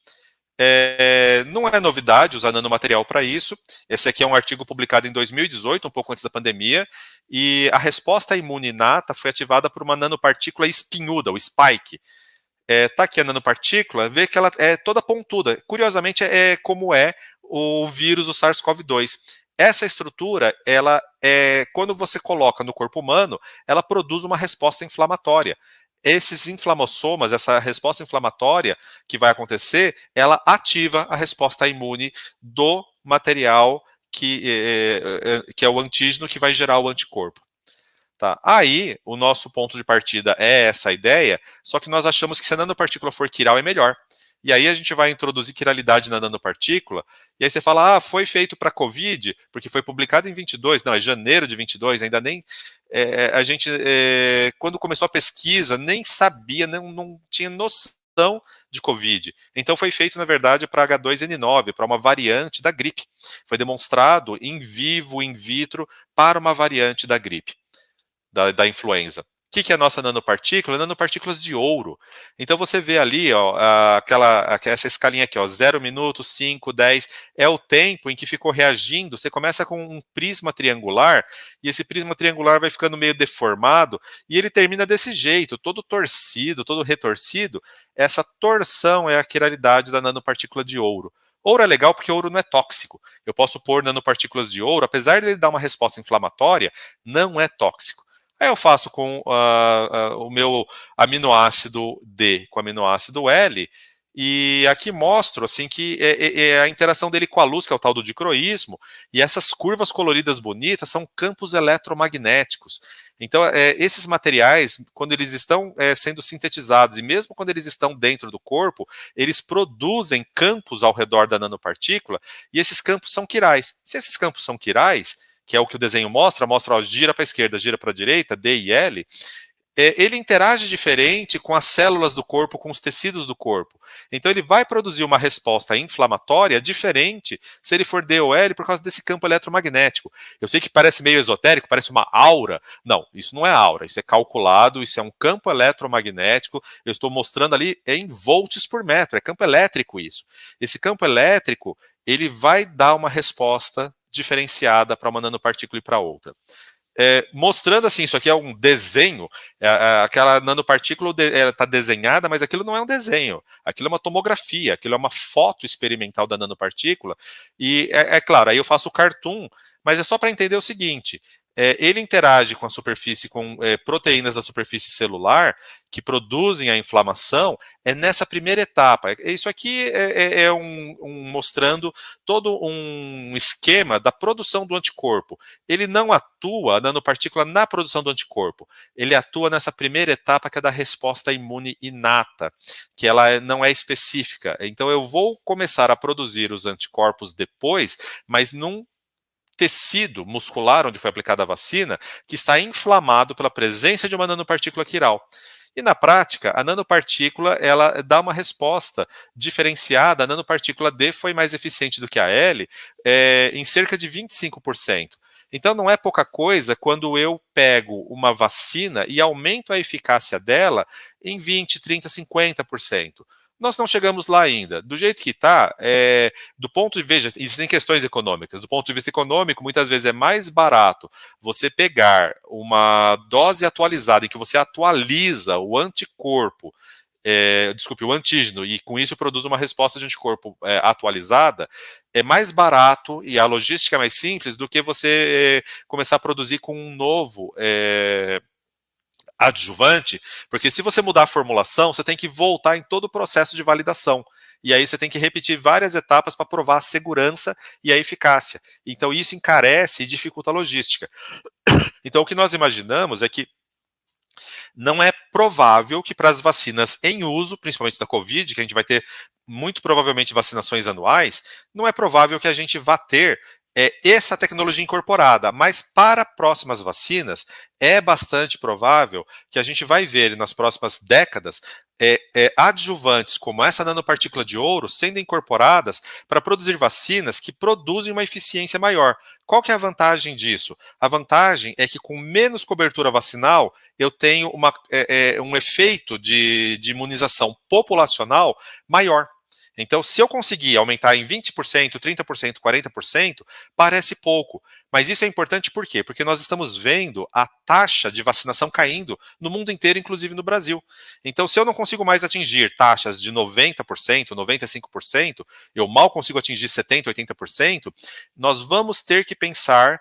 Não é novidade usar nanomaterial para isso. Esse aqui é um artigo publicado em 2018, um pouco antes da pandemia, e a resposta imune inata foi ativada por uma nanopartícula espinhuda, o spike. Tá aqui a nanopartícula, vê que ela é toda pontuda. Curiosamente, é como é o vírus do SARS-CoV-2. Essa estrutura, quando você coloca no corpo humano, ela produz uma resposta inflamatória. Esses inflamossomas, essa resposta inflamatória que vai acontecer, ela ativa a resposta imune do material que é o antígeno que vai gerar o anticorpo. Tá. Aí, o nosso ponto de partida é essa ideia, só que nós achamos que se a nanopartícula for quiral é melhor. E aí a gente vai introduzir quiralidade na nanopartícula, e aí você fala, foi feito para COVID, porque foi publicado em 22, não, é janeiro de 22, ainda nem... a gente, quando começou a pesquisa, nem sabia, não tinha noção de COVID. Então foi feito, na verdade, para H2N9, para uma variante da gripe. Foi demonstrado in vivo, in vitro, para uma variante da gripe. Da influenza. O que é a nossa nanopartícula? Nanopartículas de ouro. Então você vê ali, essa escalinha aqui, 0 minutos, 5, 10, é o tempo em que ficou reagindo. Você começa com um prisma triangular, e esse prisma triangular vai ficando meio deformado, e ele termina desse jeito, todo torcido, todo retorcido. Essa torção é a quiralidade da nanopartícula de ouro. Ouro é legal porque ouro não é tóxico. Eu posso pôr nanopartículas de ouro, apesar de ele dar uma resposta inflamatória, não é tóxico. Aí eu faço com o meu aminoácido D com o aminoácido L, e aqui mostro assim, que a interação dele com a luz, que é o tal do dicroísmo, e essas curvas coloridas bonitas são campos eletromagnéticos. Então, esses materiais, quando eles estão sendo sintetizados, e mesmo quando eles estão dentro do corpo, eles produzem campos ao redor da nanopartícula, e esses campos são quirais. Se esses campos são quirais, que é o que o desenho mostra, gira para a esquerda, gira para a direita, D e L, ele interage diferente com as células do corpo, com os tecidos do corpo. Então ele vai produzir uma resposta inflamatória diferente se ele for D ou L por causa desse campo eletromagnético. Eu sei que parece meio esotérico, parece uma aura. Não, isso não é aura, isso é calculado, isso é um campo eletromagnético. Eu estou mostrando ali em volts por metro, é campo elétrico isso. Esse campo elétrico, ele vai dar uma resposta diferenciada para uma nanopartícula e para outra. Mostrando assim, isso aqui é um desenho, aquela nanopartícula está desenhada, mas aquilo não é um desenho, aquilo é uma tomografia, aquilo é uma foto experimental da nanopartícula, e claro, aí eu faço o cartoon, mas é só para entender o seguinte, ele interage com a superfície, com proteínas da superfície celular que produzem a inflamação, é nessa primeira etapa. Isso aqui é mostrando todo um esquema da produção do anticorpo. Ele não atua, a nanopartícula, na produção do anticorpo. Ele atua nessa primeira etapa, que é da resposta imune inata, que ela não é específica. Então eu vou começar a produzir os anticorpos depois, mas num tecido muscular onde foi aplicada a vacina, que está inflamado pela presença de uma nanopartícula quiral. E na prática, a nanopartícula ela dá uma resposta diferenciada. A nanopartícula D foi mais eficiente do que a L em cerca de 25%. Então não é pouca coisa quando eu pego uma vacina e aumento a eficácia dela em 20, 30, 50%. Nós não chegamos lá ainda. Do jeito que está, do ponto de vista, existem questões econômicas. Do ponto de vista econômico, muitas vezes é mais barato você pegar uma dose atualizada, em que você atualiza o anticorpo, o antígeno, e com isso produz uma resposta de anticorpo atualizada, é mais barato e a logística é mais simples do que você começar a produzir com um novo adjuvante, porque se você mudar a formulação, você tem que voltar em todo o processo de validação. E aí você tem que repetir várias etapas para provar a segurança e a eficácia. Então isso encarece e dificulta a logística. Então o que nós imaginamos é que não é provável que para as vacinas em uso, principalmente da Covid, que a gente vai ter muito provavelmente vacinações anuais, não é provável que a gente vá ter essa tecnologia incorporada, mas para próximas vacinas é bastante provável que a gente vai ver nas próximas décadas adjuvantes como essa nanopartícula de ouro sendo incorporadas para produzir vacinas que produzem uma eficiência maior. Qual que é a vantagem disso? A vantagem é que com menos cobertura vacinal eu tenho um efeito de imunização populacional maior. Então, se eu conseguir aumentar em 20%, 30%, 40%, parece pouco. Mas isso é importante por quê? Porque nós estamos vendo a taxa de vacinação caindo no mundo inteiro, inclusive no Brasil. Então, se eu não consigo mais atingir taxas de 90%, 95%, eu mal consigo atingir 70%, 80%, nós vamos ter que pensar,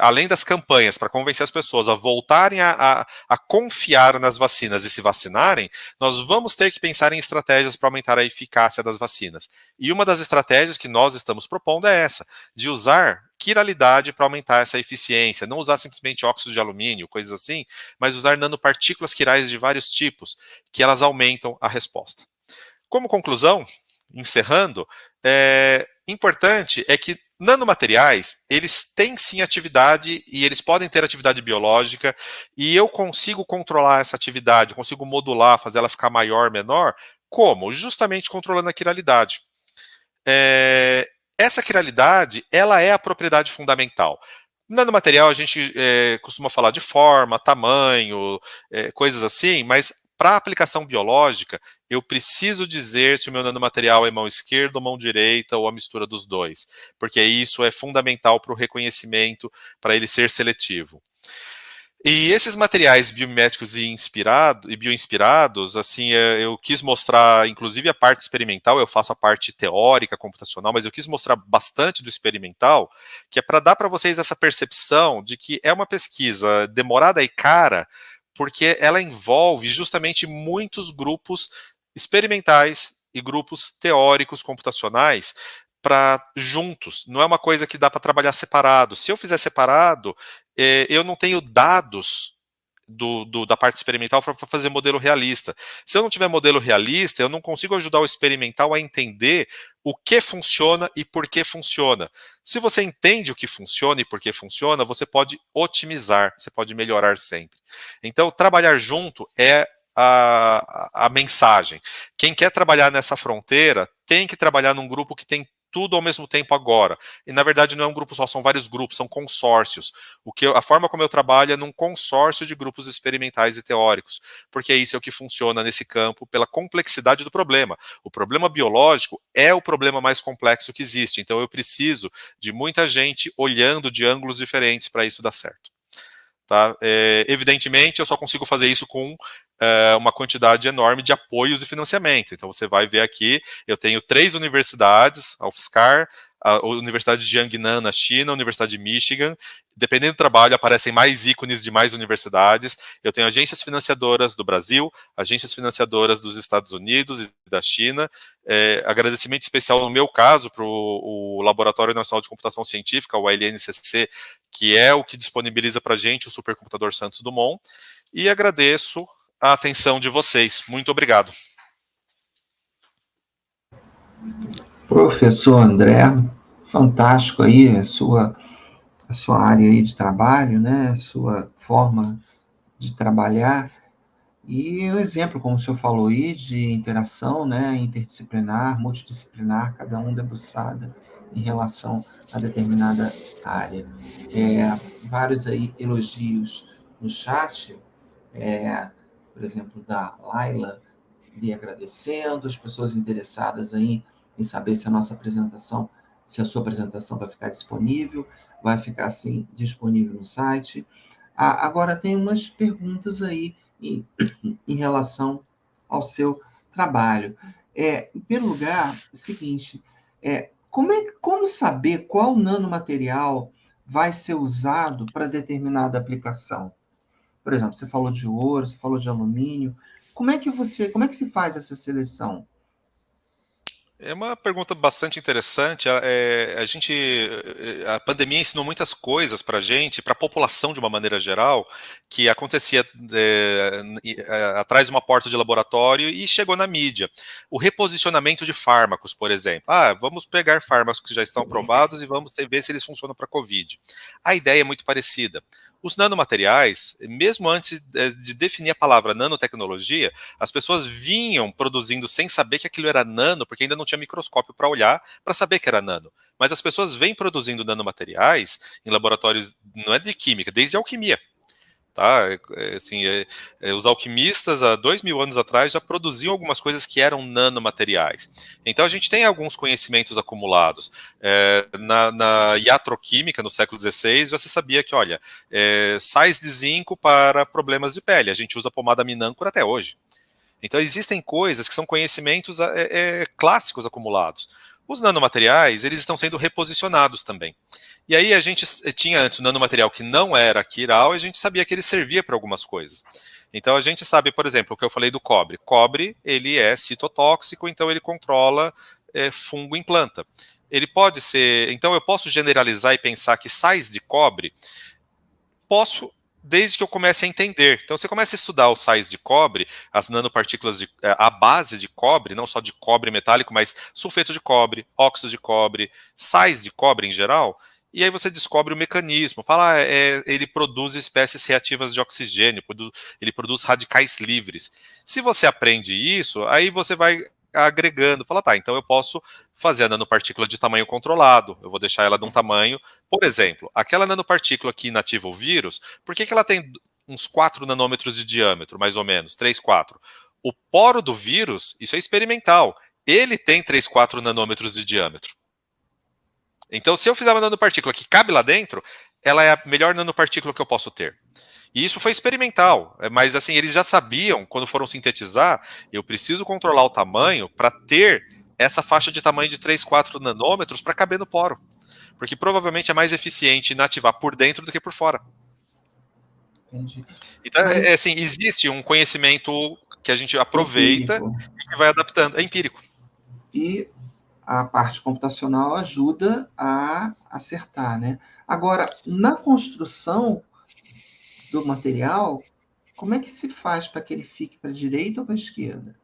além das campanhas para convencer as pessoas a voltarem a confiar nas vacinas e se vacinarem, nós vamos ter que pensar em estratégias para aumentar a eficácia das vacinas. E uma das estratégias que nós estamos propondo é essa, de usar quiralidade para aumentar essa eficiência, não usar simplesmente óxido de alumínio, coisas assim, mas usar nanopartículas quirais de vários tipos, que elas aumentam a resposta. Como conclusão, encerrando, importante é que nanomateriais, eles têm sim atividade e eles podem ter atividade biológica e eu consigo controlar essa atividade, consigo modular, fazer ela ficar maior, menor. Como? Justamente controlando a quiralidade. Essa quiralidade, ela é a propriedade fundamental. Nanomaterial, a gente costuma falar de forma, tamanho, coisas assim, mas para aplicação biológica, eu preciso dizer se o meu nanomaterial é mão esquerda ou mão direita ou a mistura dos dois, porque isso é fundamental para o reconhecimento, para ele ser seletivo. E esses materiais biomiméticos e bioinspirados, assim, eu quis mostrar, inclusive a parte experimental, eu faço a parte teórica, computacional, mas eu quis mostrar bastante do experimental, que é para dar para vocês essa percepção de que é uma pesquisa demorada e cara, porque ela envolve justamente muitos grupos experimentais e grupos teóricos computacionais para juntos. Não é uma coisa que dá para trabalhar separado. Se eu fizer separado, eu não tenho dados da parte experimental para fazer modelo realista. Se eu não tiver modelo realista, eu não consigo ajudar o experimental a entender o que funciona e por que funciona. Se você entende o que funciona e por que funciona, você pode otimizar, você pode melhorar sempre. Então, trabalhar junto é a mensagem. Quem quer trabalhar nessa fronteira tem que trabalhar num grupo que tem tudo ao mesmo tempo agora. E, na verdade, não é um grupo só, são vários grupos, são consórcios. A forma como eu trabalho é num consórcio de grupos experimentais e teóricos, porque isso é o que funciona nesse campo pela complexidade do problema. O problema biológico é o problema mais complexo que existe, então eu preciso de muita gente olhando de ângulos diferentes para isso dar certo. Tá? Evidentemente, eu só consigo fazer isso com uma quantidade enorme de apoios e financiamentos. Então, você vai ver aqui, eu tenho 3 universidades, a UFSCar, a Universidade de Jiangnan, na China, a Universidade de Michigan. Dependendo do trabalho, aparecem mais ícones de mais universidades. Eu tenho agências financiadoras do Brasil, agências financiadoras dos Estados Unidos e da China. Agradecimento especial, no meu caso, para o Laboratório Nacional de Computação Científica, o LNCC, que é o que disponibiliza para a gente o supercomputador Santos Dumont. E agradeço a atenção de vocês. Muito obrigado. Professor André, fantástico aí a sua área aí de trabalho, né? A sua forma de trabalhar. E um exemplo, como o senhor falou aí, de interação, né? Interdisciplinar, multidisciplinar, cada um debruçada em relação a determinada área. Vários aí elogios no chat, por exemplo, da Laila, lhe agradecendo, as pessoas interessadas aí em saber se a sua apresentação vai ficar disponível, vai ficar, assim, disponível no site. Agora, tem umas perguntas aí em relação ao seu trabalho. Em primeiro lugar, é o seguinte, como saber qual nanomaterial vai ser usado para determinada aplicação? Por exemplo, você falou de ouro, você falou de alumínio. Como é que se faz essa seleção? É uma pergunta bastante interessante. A pandemia ensinou muitas coisas para a gente, para a população de uma maneira geral, que acontecia atrás de uma porta de laboratório e chegou na mídia. O reposicionamento de fármacos, por exemplo. Vamos pegar fármacos que já estão aprovados e vamos ver se eles funcionam para a Covid. A ideia é muito parecida. Os nanomateriais, mesmo antes de definir a palavra nanotecnologia, as pessoas vinham produzindo sem saber que aquilo era nano, porque ainda não tinha microscópio para olhar para saber que era nano. Mas as pessoas vêm produzindo nanomateriais em laboratórios, não é de química, desde alquimia. Tá? Os alquimistas, há 2000 anos atrás, já produziam algumas coisas que eram nanomateriais. Então, a gente tem alguns conhecimentos acumulados. Na iatroquímica, no século XVI, já se sabia que, olha, sais de zinco para problemas de pele. A gente usa pomada Minâncora até hoje. Então, existem coisas que são conhecimentos clássicos acumulados. Os nanomateriais, eles estão sendo reposicionados também. E aí a gente tinha antes o nanomaterial que não era quiral e a gente sabia que ele servia para algumas coisas. Então a gente sabe, por exemplo, o que eu falei do cobre. Cobre, ele é citotóxico, então ele controla fungo em planta. Ele pode ser... Então eu posso generalizar e pensar que sais de cobre, desde que eu comece a entender. Então, você começa a estudar os sais de cobre, as nanopartículas, a base de cobre, não só de cobre metálico, mas sulfeto de cobre, óxido de cobre, sais de cobre em geral, e aí você descobre o mecanismo. Fala, ele produz espécies reativas de oxigênio, ele produz radicais livres. Se você aprende isso, aí você vai agregando, fala, tá, então eu posso fazer a nanopartícula de tamanho controlado, eu vou deixar ela de um tamanho, por exemplo, aquela nanopartícula que inativa o vírus, por que ela tem uns 4 nanômetros de diâmetro, mais ou menos, 3, 4? O poro do vírus, isso é experimental, ele tem 3, 4 nanômetros de diâmetro. Então, se eu fizer uma nanopartícula que cabe lá dentro, ela é a melhor nanopartícula que eu posso ter. E isso foi experimental, mas assim, eles já sabiam, quando foram sintetizar, eu preciso controlar o tamanho para ter essa faixa de tamanho de 3, 4 nanômetros para caber no poro. Porque provavelmente é mais eficiente inativar por dentro do que por fora. Entendi. Então, assim, existe um conhecimento que a gente aproveita e que vai adaptando. É empírico. E a parte computacional ajuda a acertar, né? Agora, na construção do material, como é que se faz para que ele fique para a direita ou para a esquerda?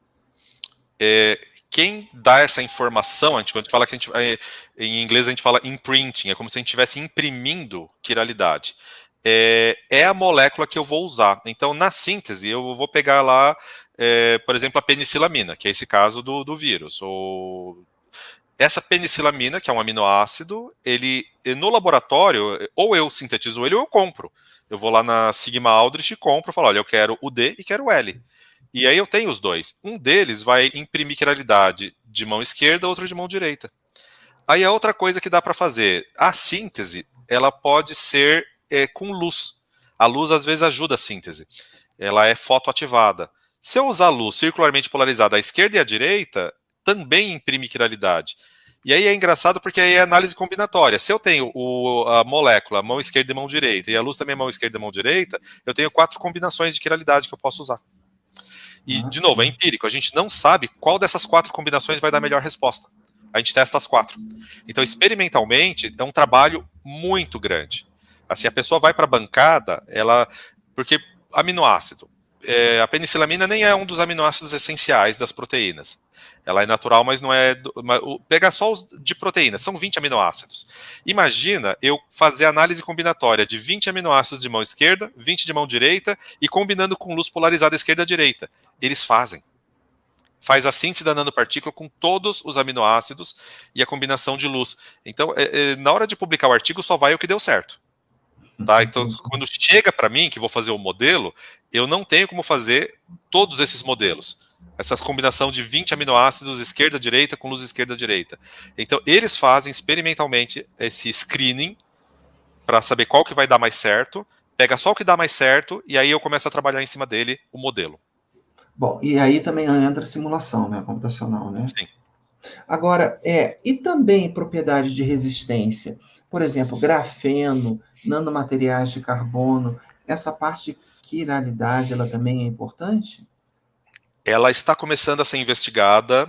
Quem dá essa informação, quando a gente fala que em inglês a gente fala imprinting, é como se a gente estivesse imprimindo quiralidade. É a molécula que eu vou usar. Então, na síntese, eu vou pegar lá, por exemplo, a penicilamina, que é esse caso do vírus, essa penicilamina, que é um aminoácido, ele no laboratório, ou eu sintetizo ele ou eu compro. Eu vou lá na Sigma Aldrich e compro, falo, olha, eu quero o D e quero o L. E aí eu tenho os dois. Um deles vai imprimir quiralidade de mão esquerda, outro de mão direita. Aí a outra coisa que dá para fazer, a síntese, ela pode ser com luz. A luz às vezes ajuda a síntese. Ela é fotoativada. Se eu usar luz circularmente polarizada à esquerda e à direita, também imprime quiralidade. E aí é engraçado porque aí é análise combinatória. Se eu tenho a molécula, mão esquerda e mão direita, e a luz também é mão esquerda e mão direita, eu tenho 4 combinações de quiralidade que eu posso usar. E, de novo, é empírico. A gente não sabe qual dessas 4 combinações vai dar a melhor resposta. A gente testa as 4. Então, experimentalmente, é um trabalho muito grande. Assim, a pessoa vai para a bancada, porque aminoácido. A penicilamina nem é um dos aminoácidos essenciais das proteínas. Ela é natural, mas não é... Pega só os de proteínas, são 20 aminoácidos. Imagina eu fazer análise combinatória de 20 aminoácidos de mão esquerda, 20 de mão direita, e combinando com luz polarizada esquerda-direita. Eles fazem. Faz a síntese da nanopartícula com todos os aminoácidos e a combinação de luz. Então, na hora de publicar o artigo, só vai o que deu certo. Tá? Então, quando chega para mim, que vou fazer o modelo, eu não tenho como fazer todos esses modelos. Essa combinação de 20 aminoácidos esquerda-direita com luz esquerda-direita. Então, eles fazem experimentalmente esse screening para saber qual que vai dar mais certo, pega só o que dá mais certo, e aí eu começo a trabalhar em cima dele o modelo. Bom, e aí também entra a simulação, né, computacional, né? Sim. Agora, e também propriedades de resistência. Por exemplo, grafeno, nanomateriais de carbono, essa parte de quiralidade, ela também é importante? Ela está começando a ser investigada,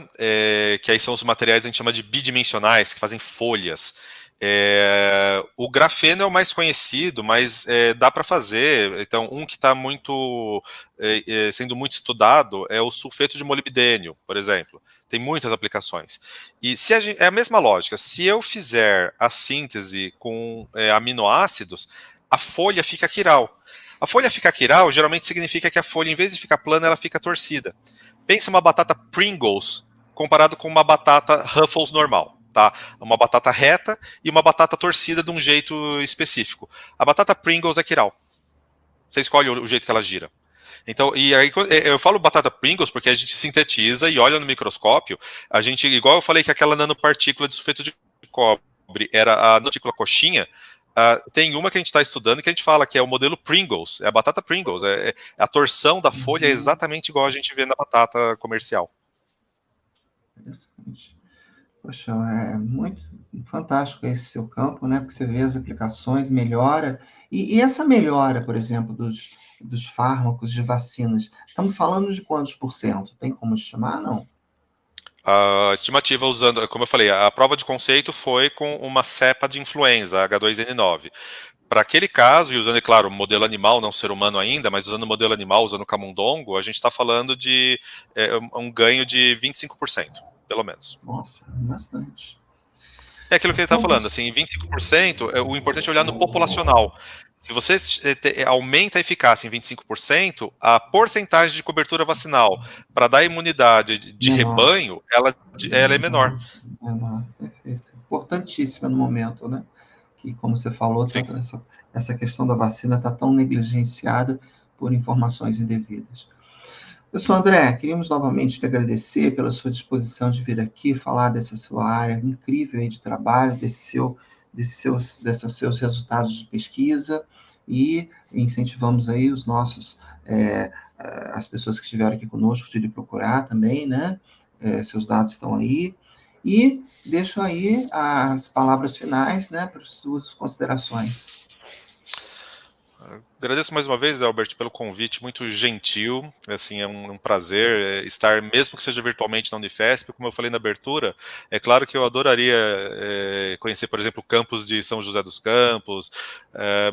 que aí são os materiais que a gente chama de bidimensionais, que fazem folhas. O grafeno é o mais conhecido, mas dá para fazer. Então, um que está sendo muito estudado é o sulfeto de molibdênio, por exemplo. Tem muitas aplicações. E é a mesma lógica. Se eu fizer a síntese com aminoácidos, a folha fica quiral. A folha ficar quiral geralmente significa que a folha, em vez de ficar plana, ela fica torcida. Pensa uma batata Pringles comparado com uma batata Ruffles normal. Tá? Uma batata reta e uma batata torcida de um jeito específico. A batata Pringles é quiral. Você escolhe o jeito que ela gira. Então, e aí eu falo batata Pringles porque a gente sintetiza e olha no microscópio. A gente, igual eu falei que aquela nanopartícula de sulfeto de cobre era a nanopartícula coxinha. Tem uma que a gente está estudando que a gente fala que é o modelo Pringles, é a batata Pringles. A torção da folha é exatamente igual a gente vê na batata comercial. Interessante. Poxa, é muito fantástico esse seu campo, né? Porque você vê as aplicações, melhora. E essa melhora, por exemplo, dos fármacos, de vacinas, estamos falando de quantos por cento? Tem como chamar, não? A estimativa usando, como eu falei, a prova de conceito foi com uma cepa de influenza, H2N9. Para aquele caso, e usando, é claro, o modelo animal, não ser humano ainda, mas usando o modelo animal, usando o camundongo, a gente está falando de um ganho de 25%, pelo menos. Nossa, bastante. É aquilo que ele está falando, assim, 25%, o importante é olhar no populacional. Se você aumenta a eficácia em 25%, a porcentagem de cobertura vacinal para dar imunidade de rebanho, ela é menor. Menor, perfeito. Importantíssima no momento, né? Que, como você falou, essa questão da vacina está tão negligenciada por informações indevidas. Pessoal, André, queríamos novamente te agradecer pela sua disposição de vir aqui falar dessa sua área incrível aí de trabalho, desses seus resultados de pesquisa, e incentivamos aí os nossos, as pessoas que estiveram aqui conosco de lhe procurar também, né? Seus dados estão aí. E deixo aí as palavras finais, né, para as suas considerações. Agradeço mais uma vez, Albert, pelo convite, muito gentil, assim, é um prazer estar, mesmo que seja virtualmente na Unifesp, como eu falei na abertura, é claro que eu adoraria conhecer, por exemplo, o campus de São José dos Campos,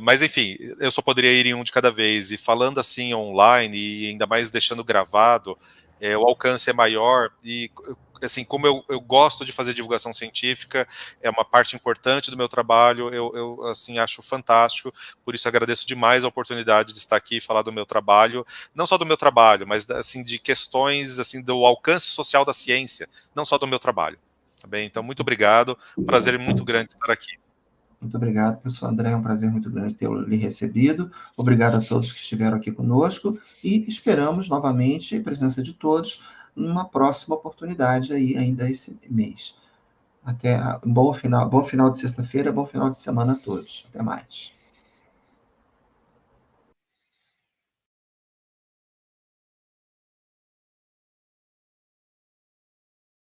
mas enfim, eu só poderia ir em um de cada vez, e falando assim online, e ainda mais deixando gravado, o alcance é maior, e assim, como eu gosto de fazer divulgação científica, é uma parte importante do meu trabalho, eu assim, acho fantástico, por isso agradeço demais a oportunidade de estar aqui e falar do meu trabalho, não só do meu trabalho, mas assim, de questões assim, do alcance social da ciência, não só do meu trabalho. Tá bem? Então, muito obrigado, prazer muito grande estar aqui. Muito obrigado, pessoal. André, é um prazer muito grande tê-lo lhe recebido. Obrigado a todos que estiveram aqui conosco e esperamos novamente a presença de todos numa próxima oportunidade aí ainda esse mês. Até bom final de sexta-feira, bom final de semana a todos. Até mais.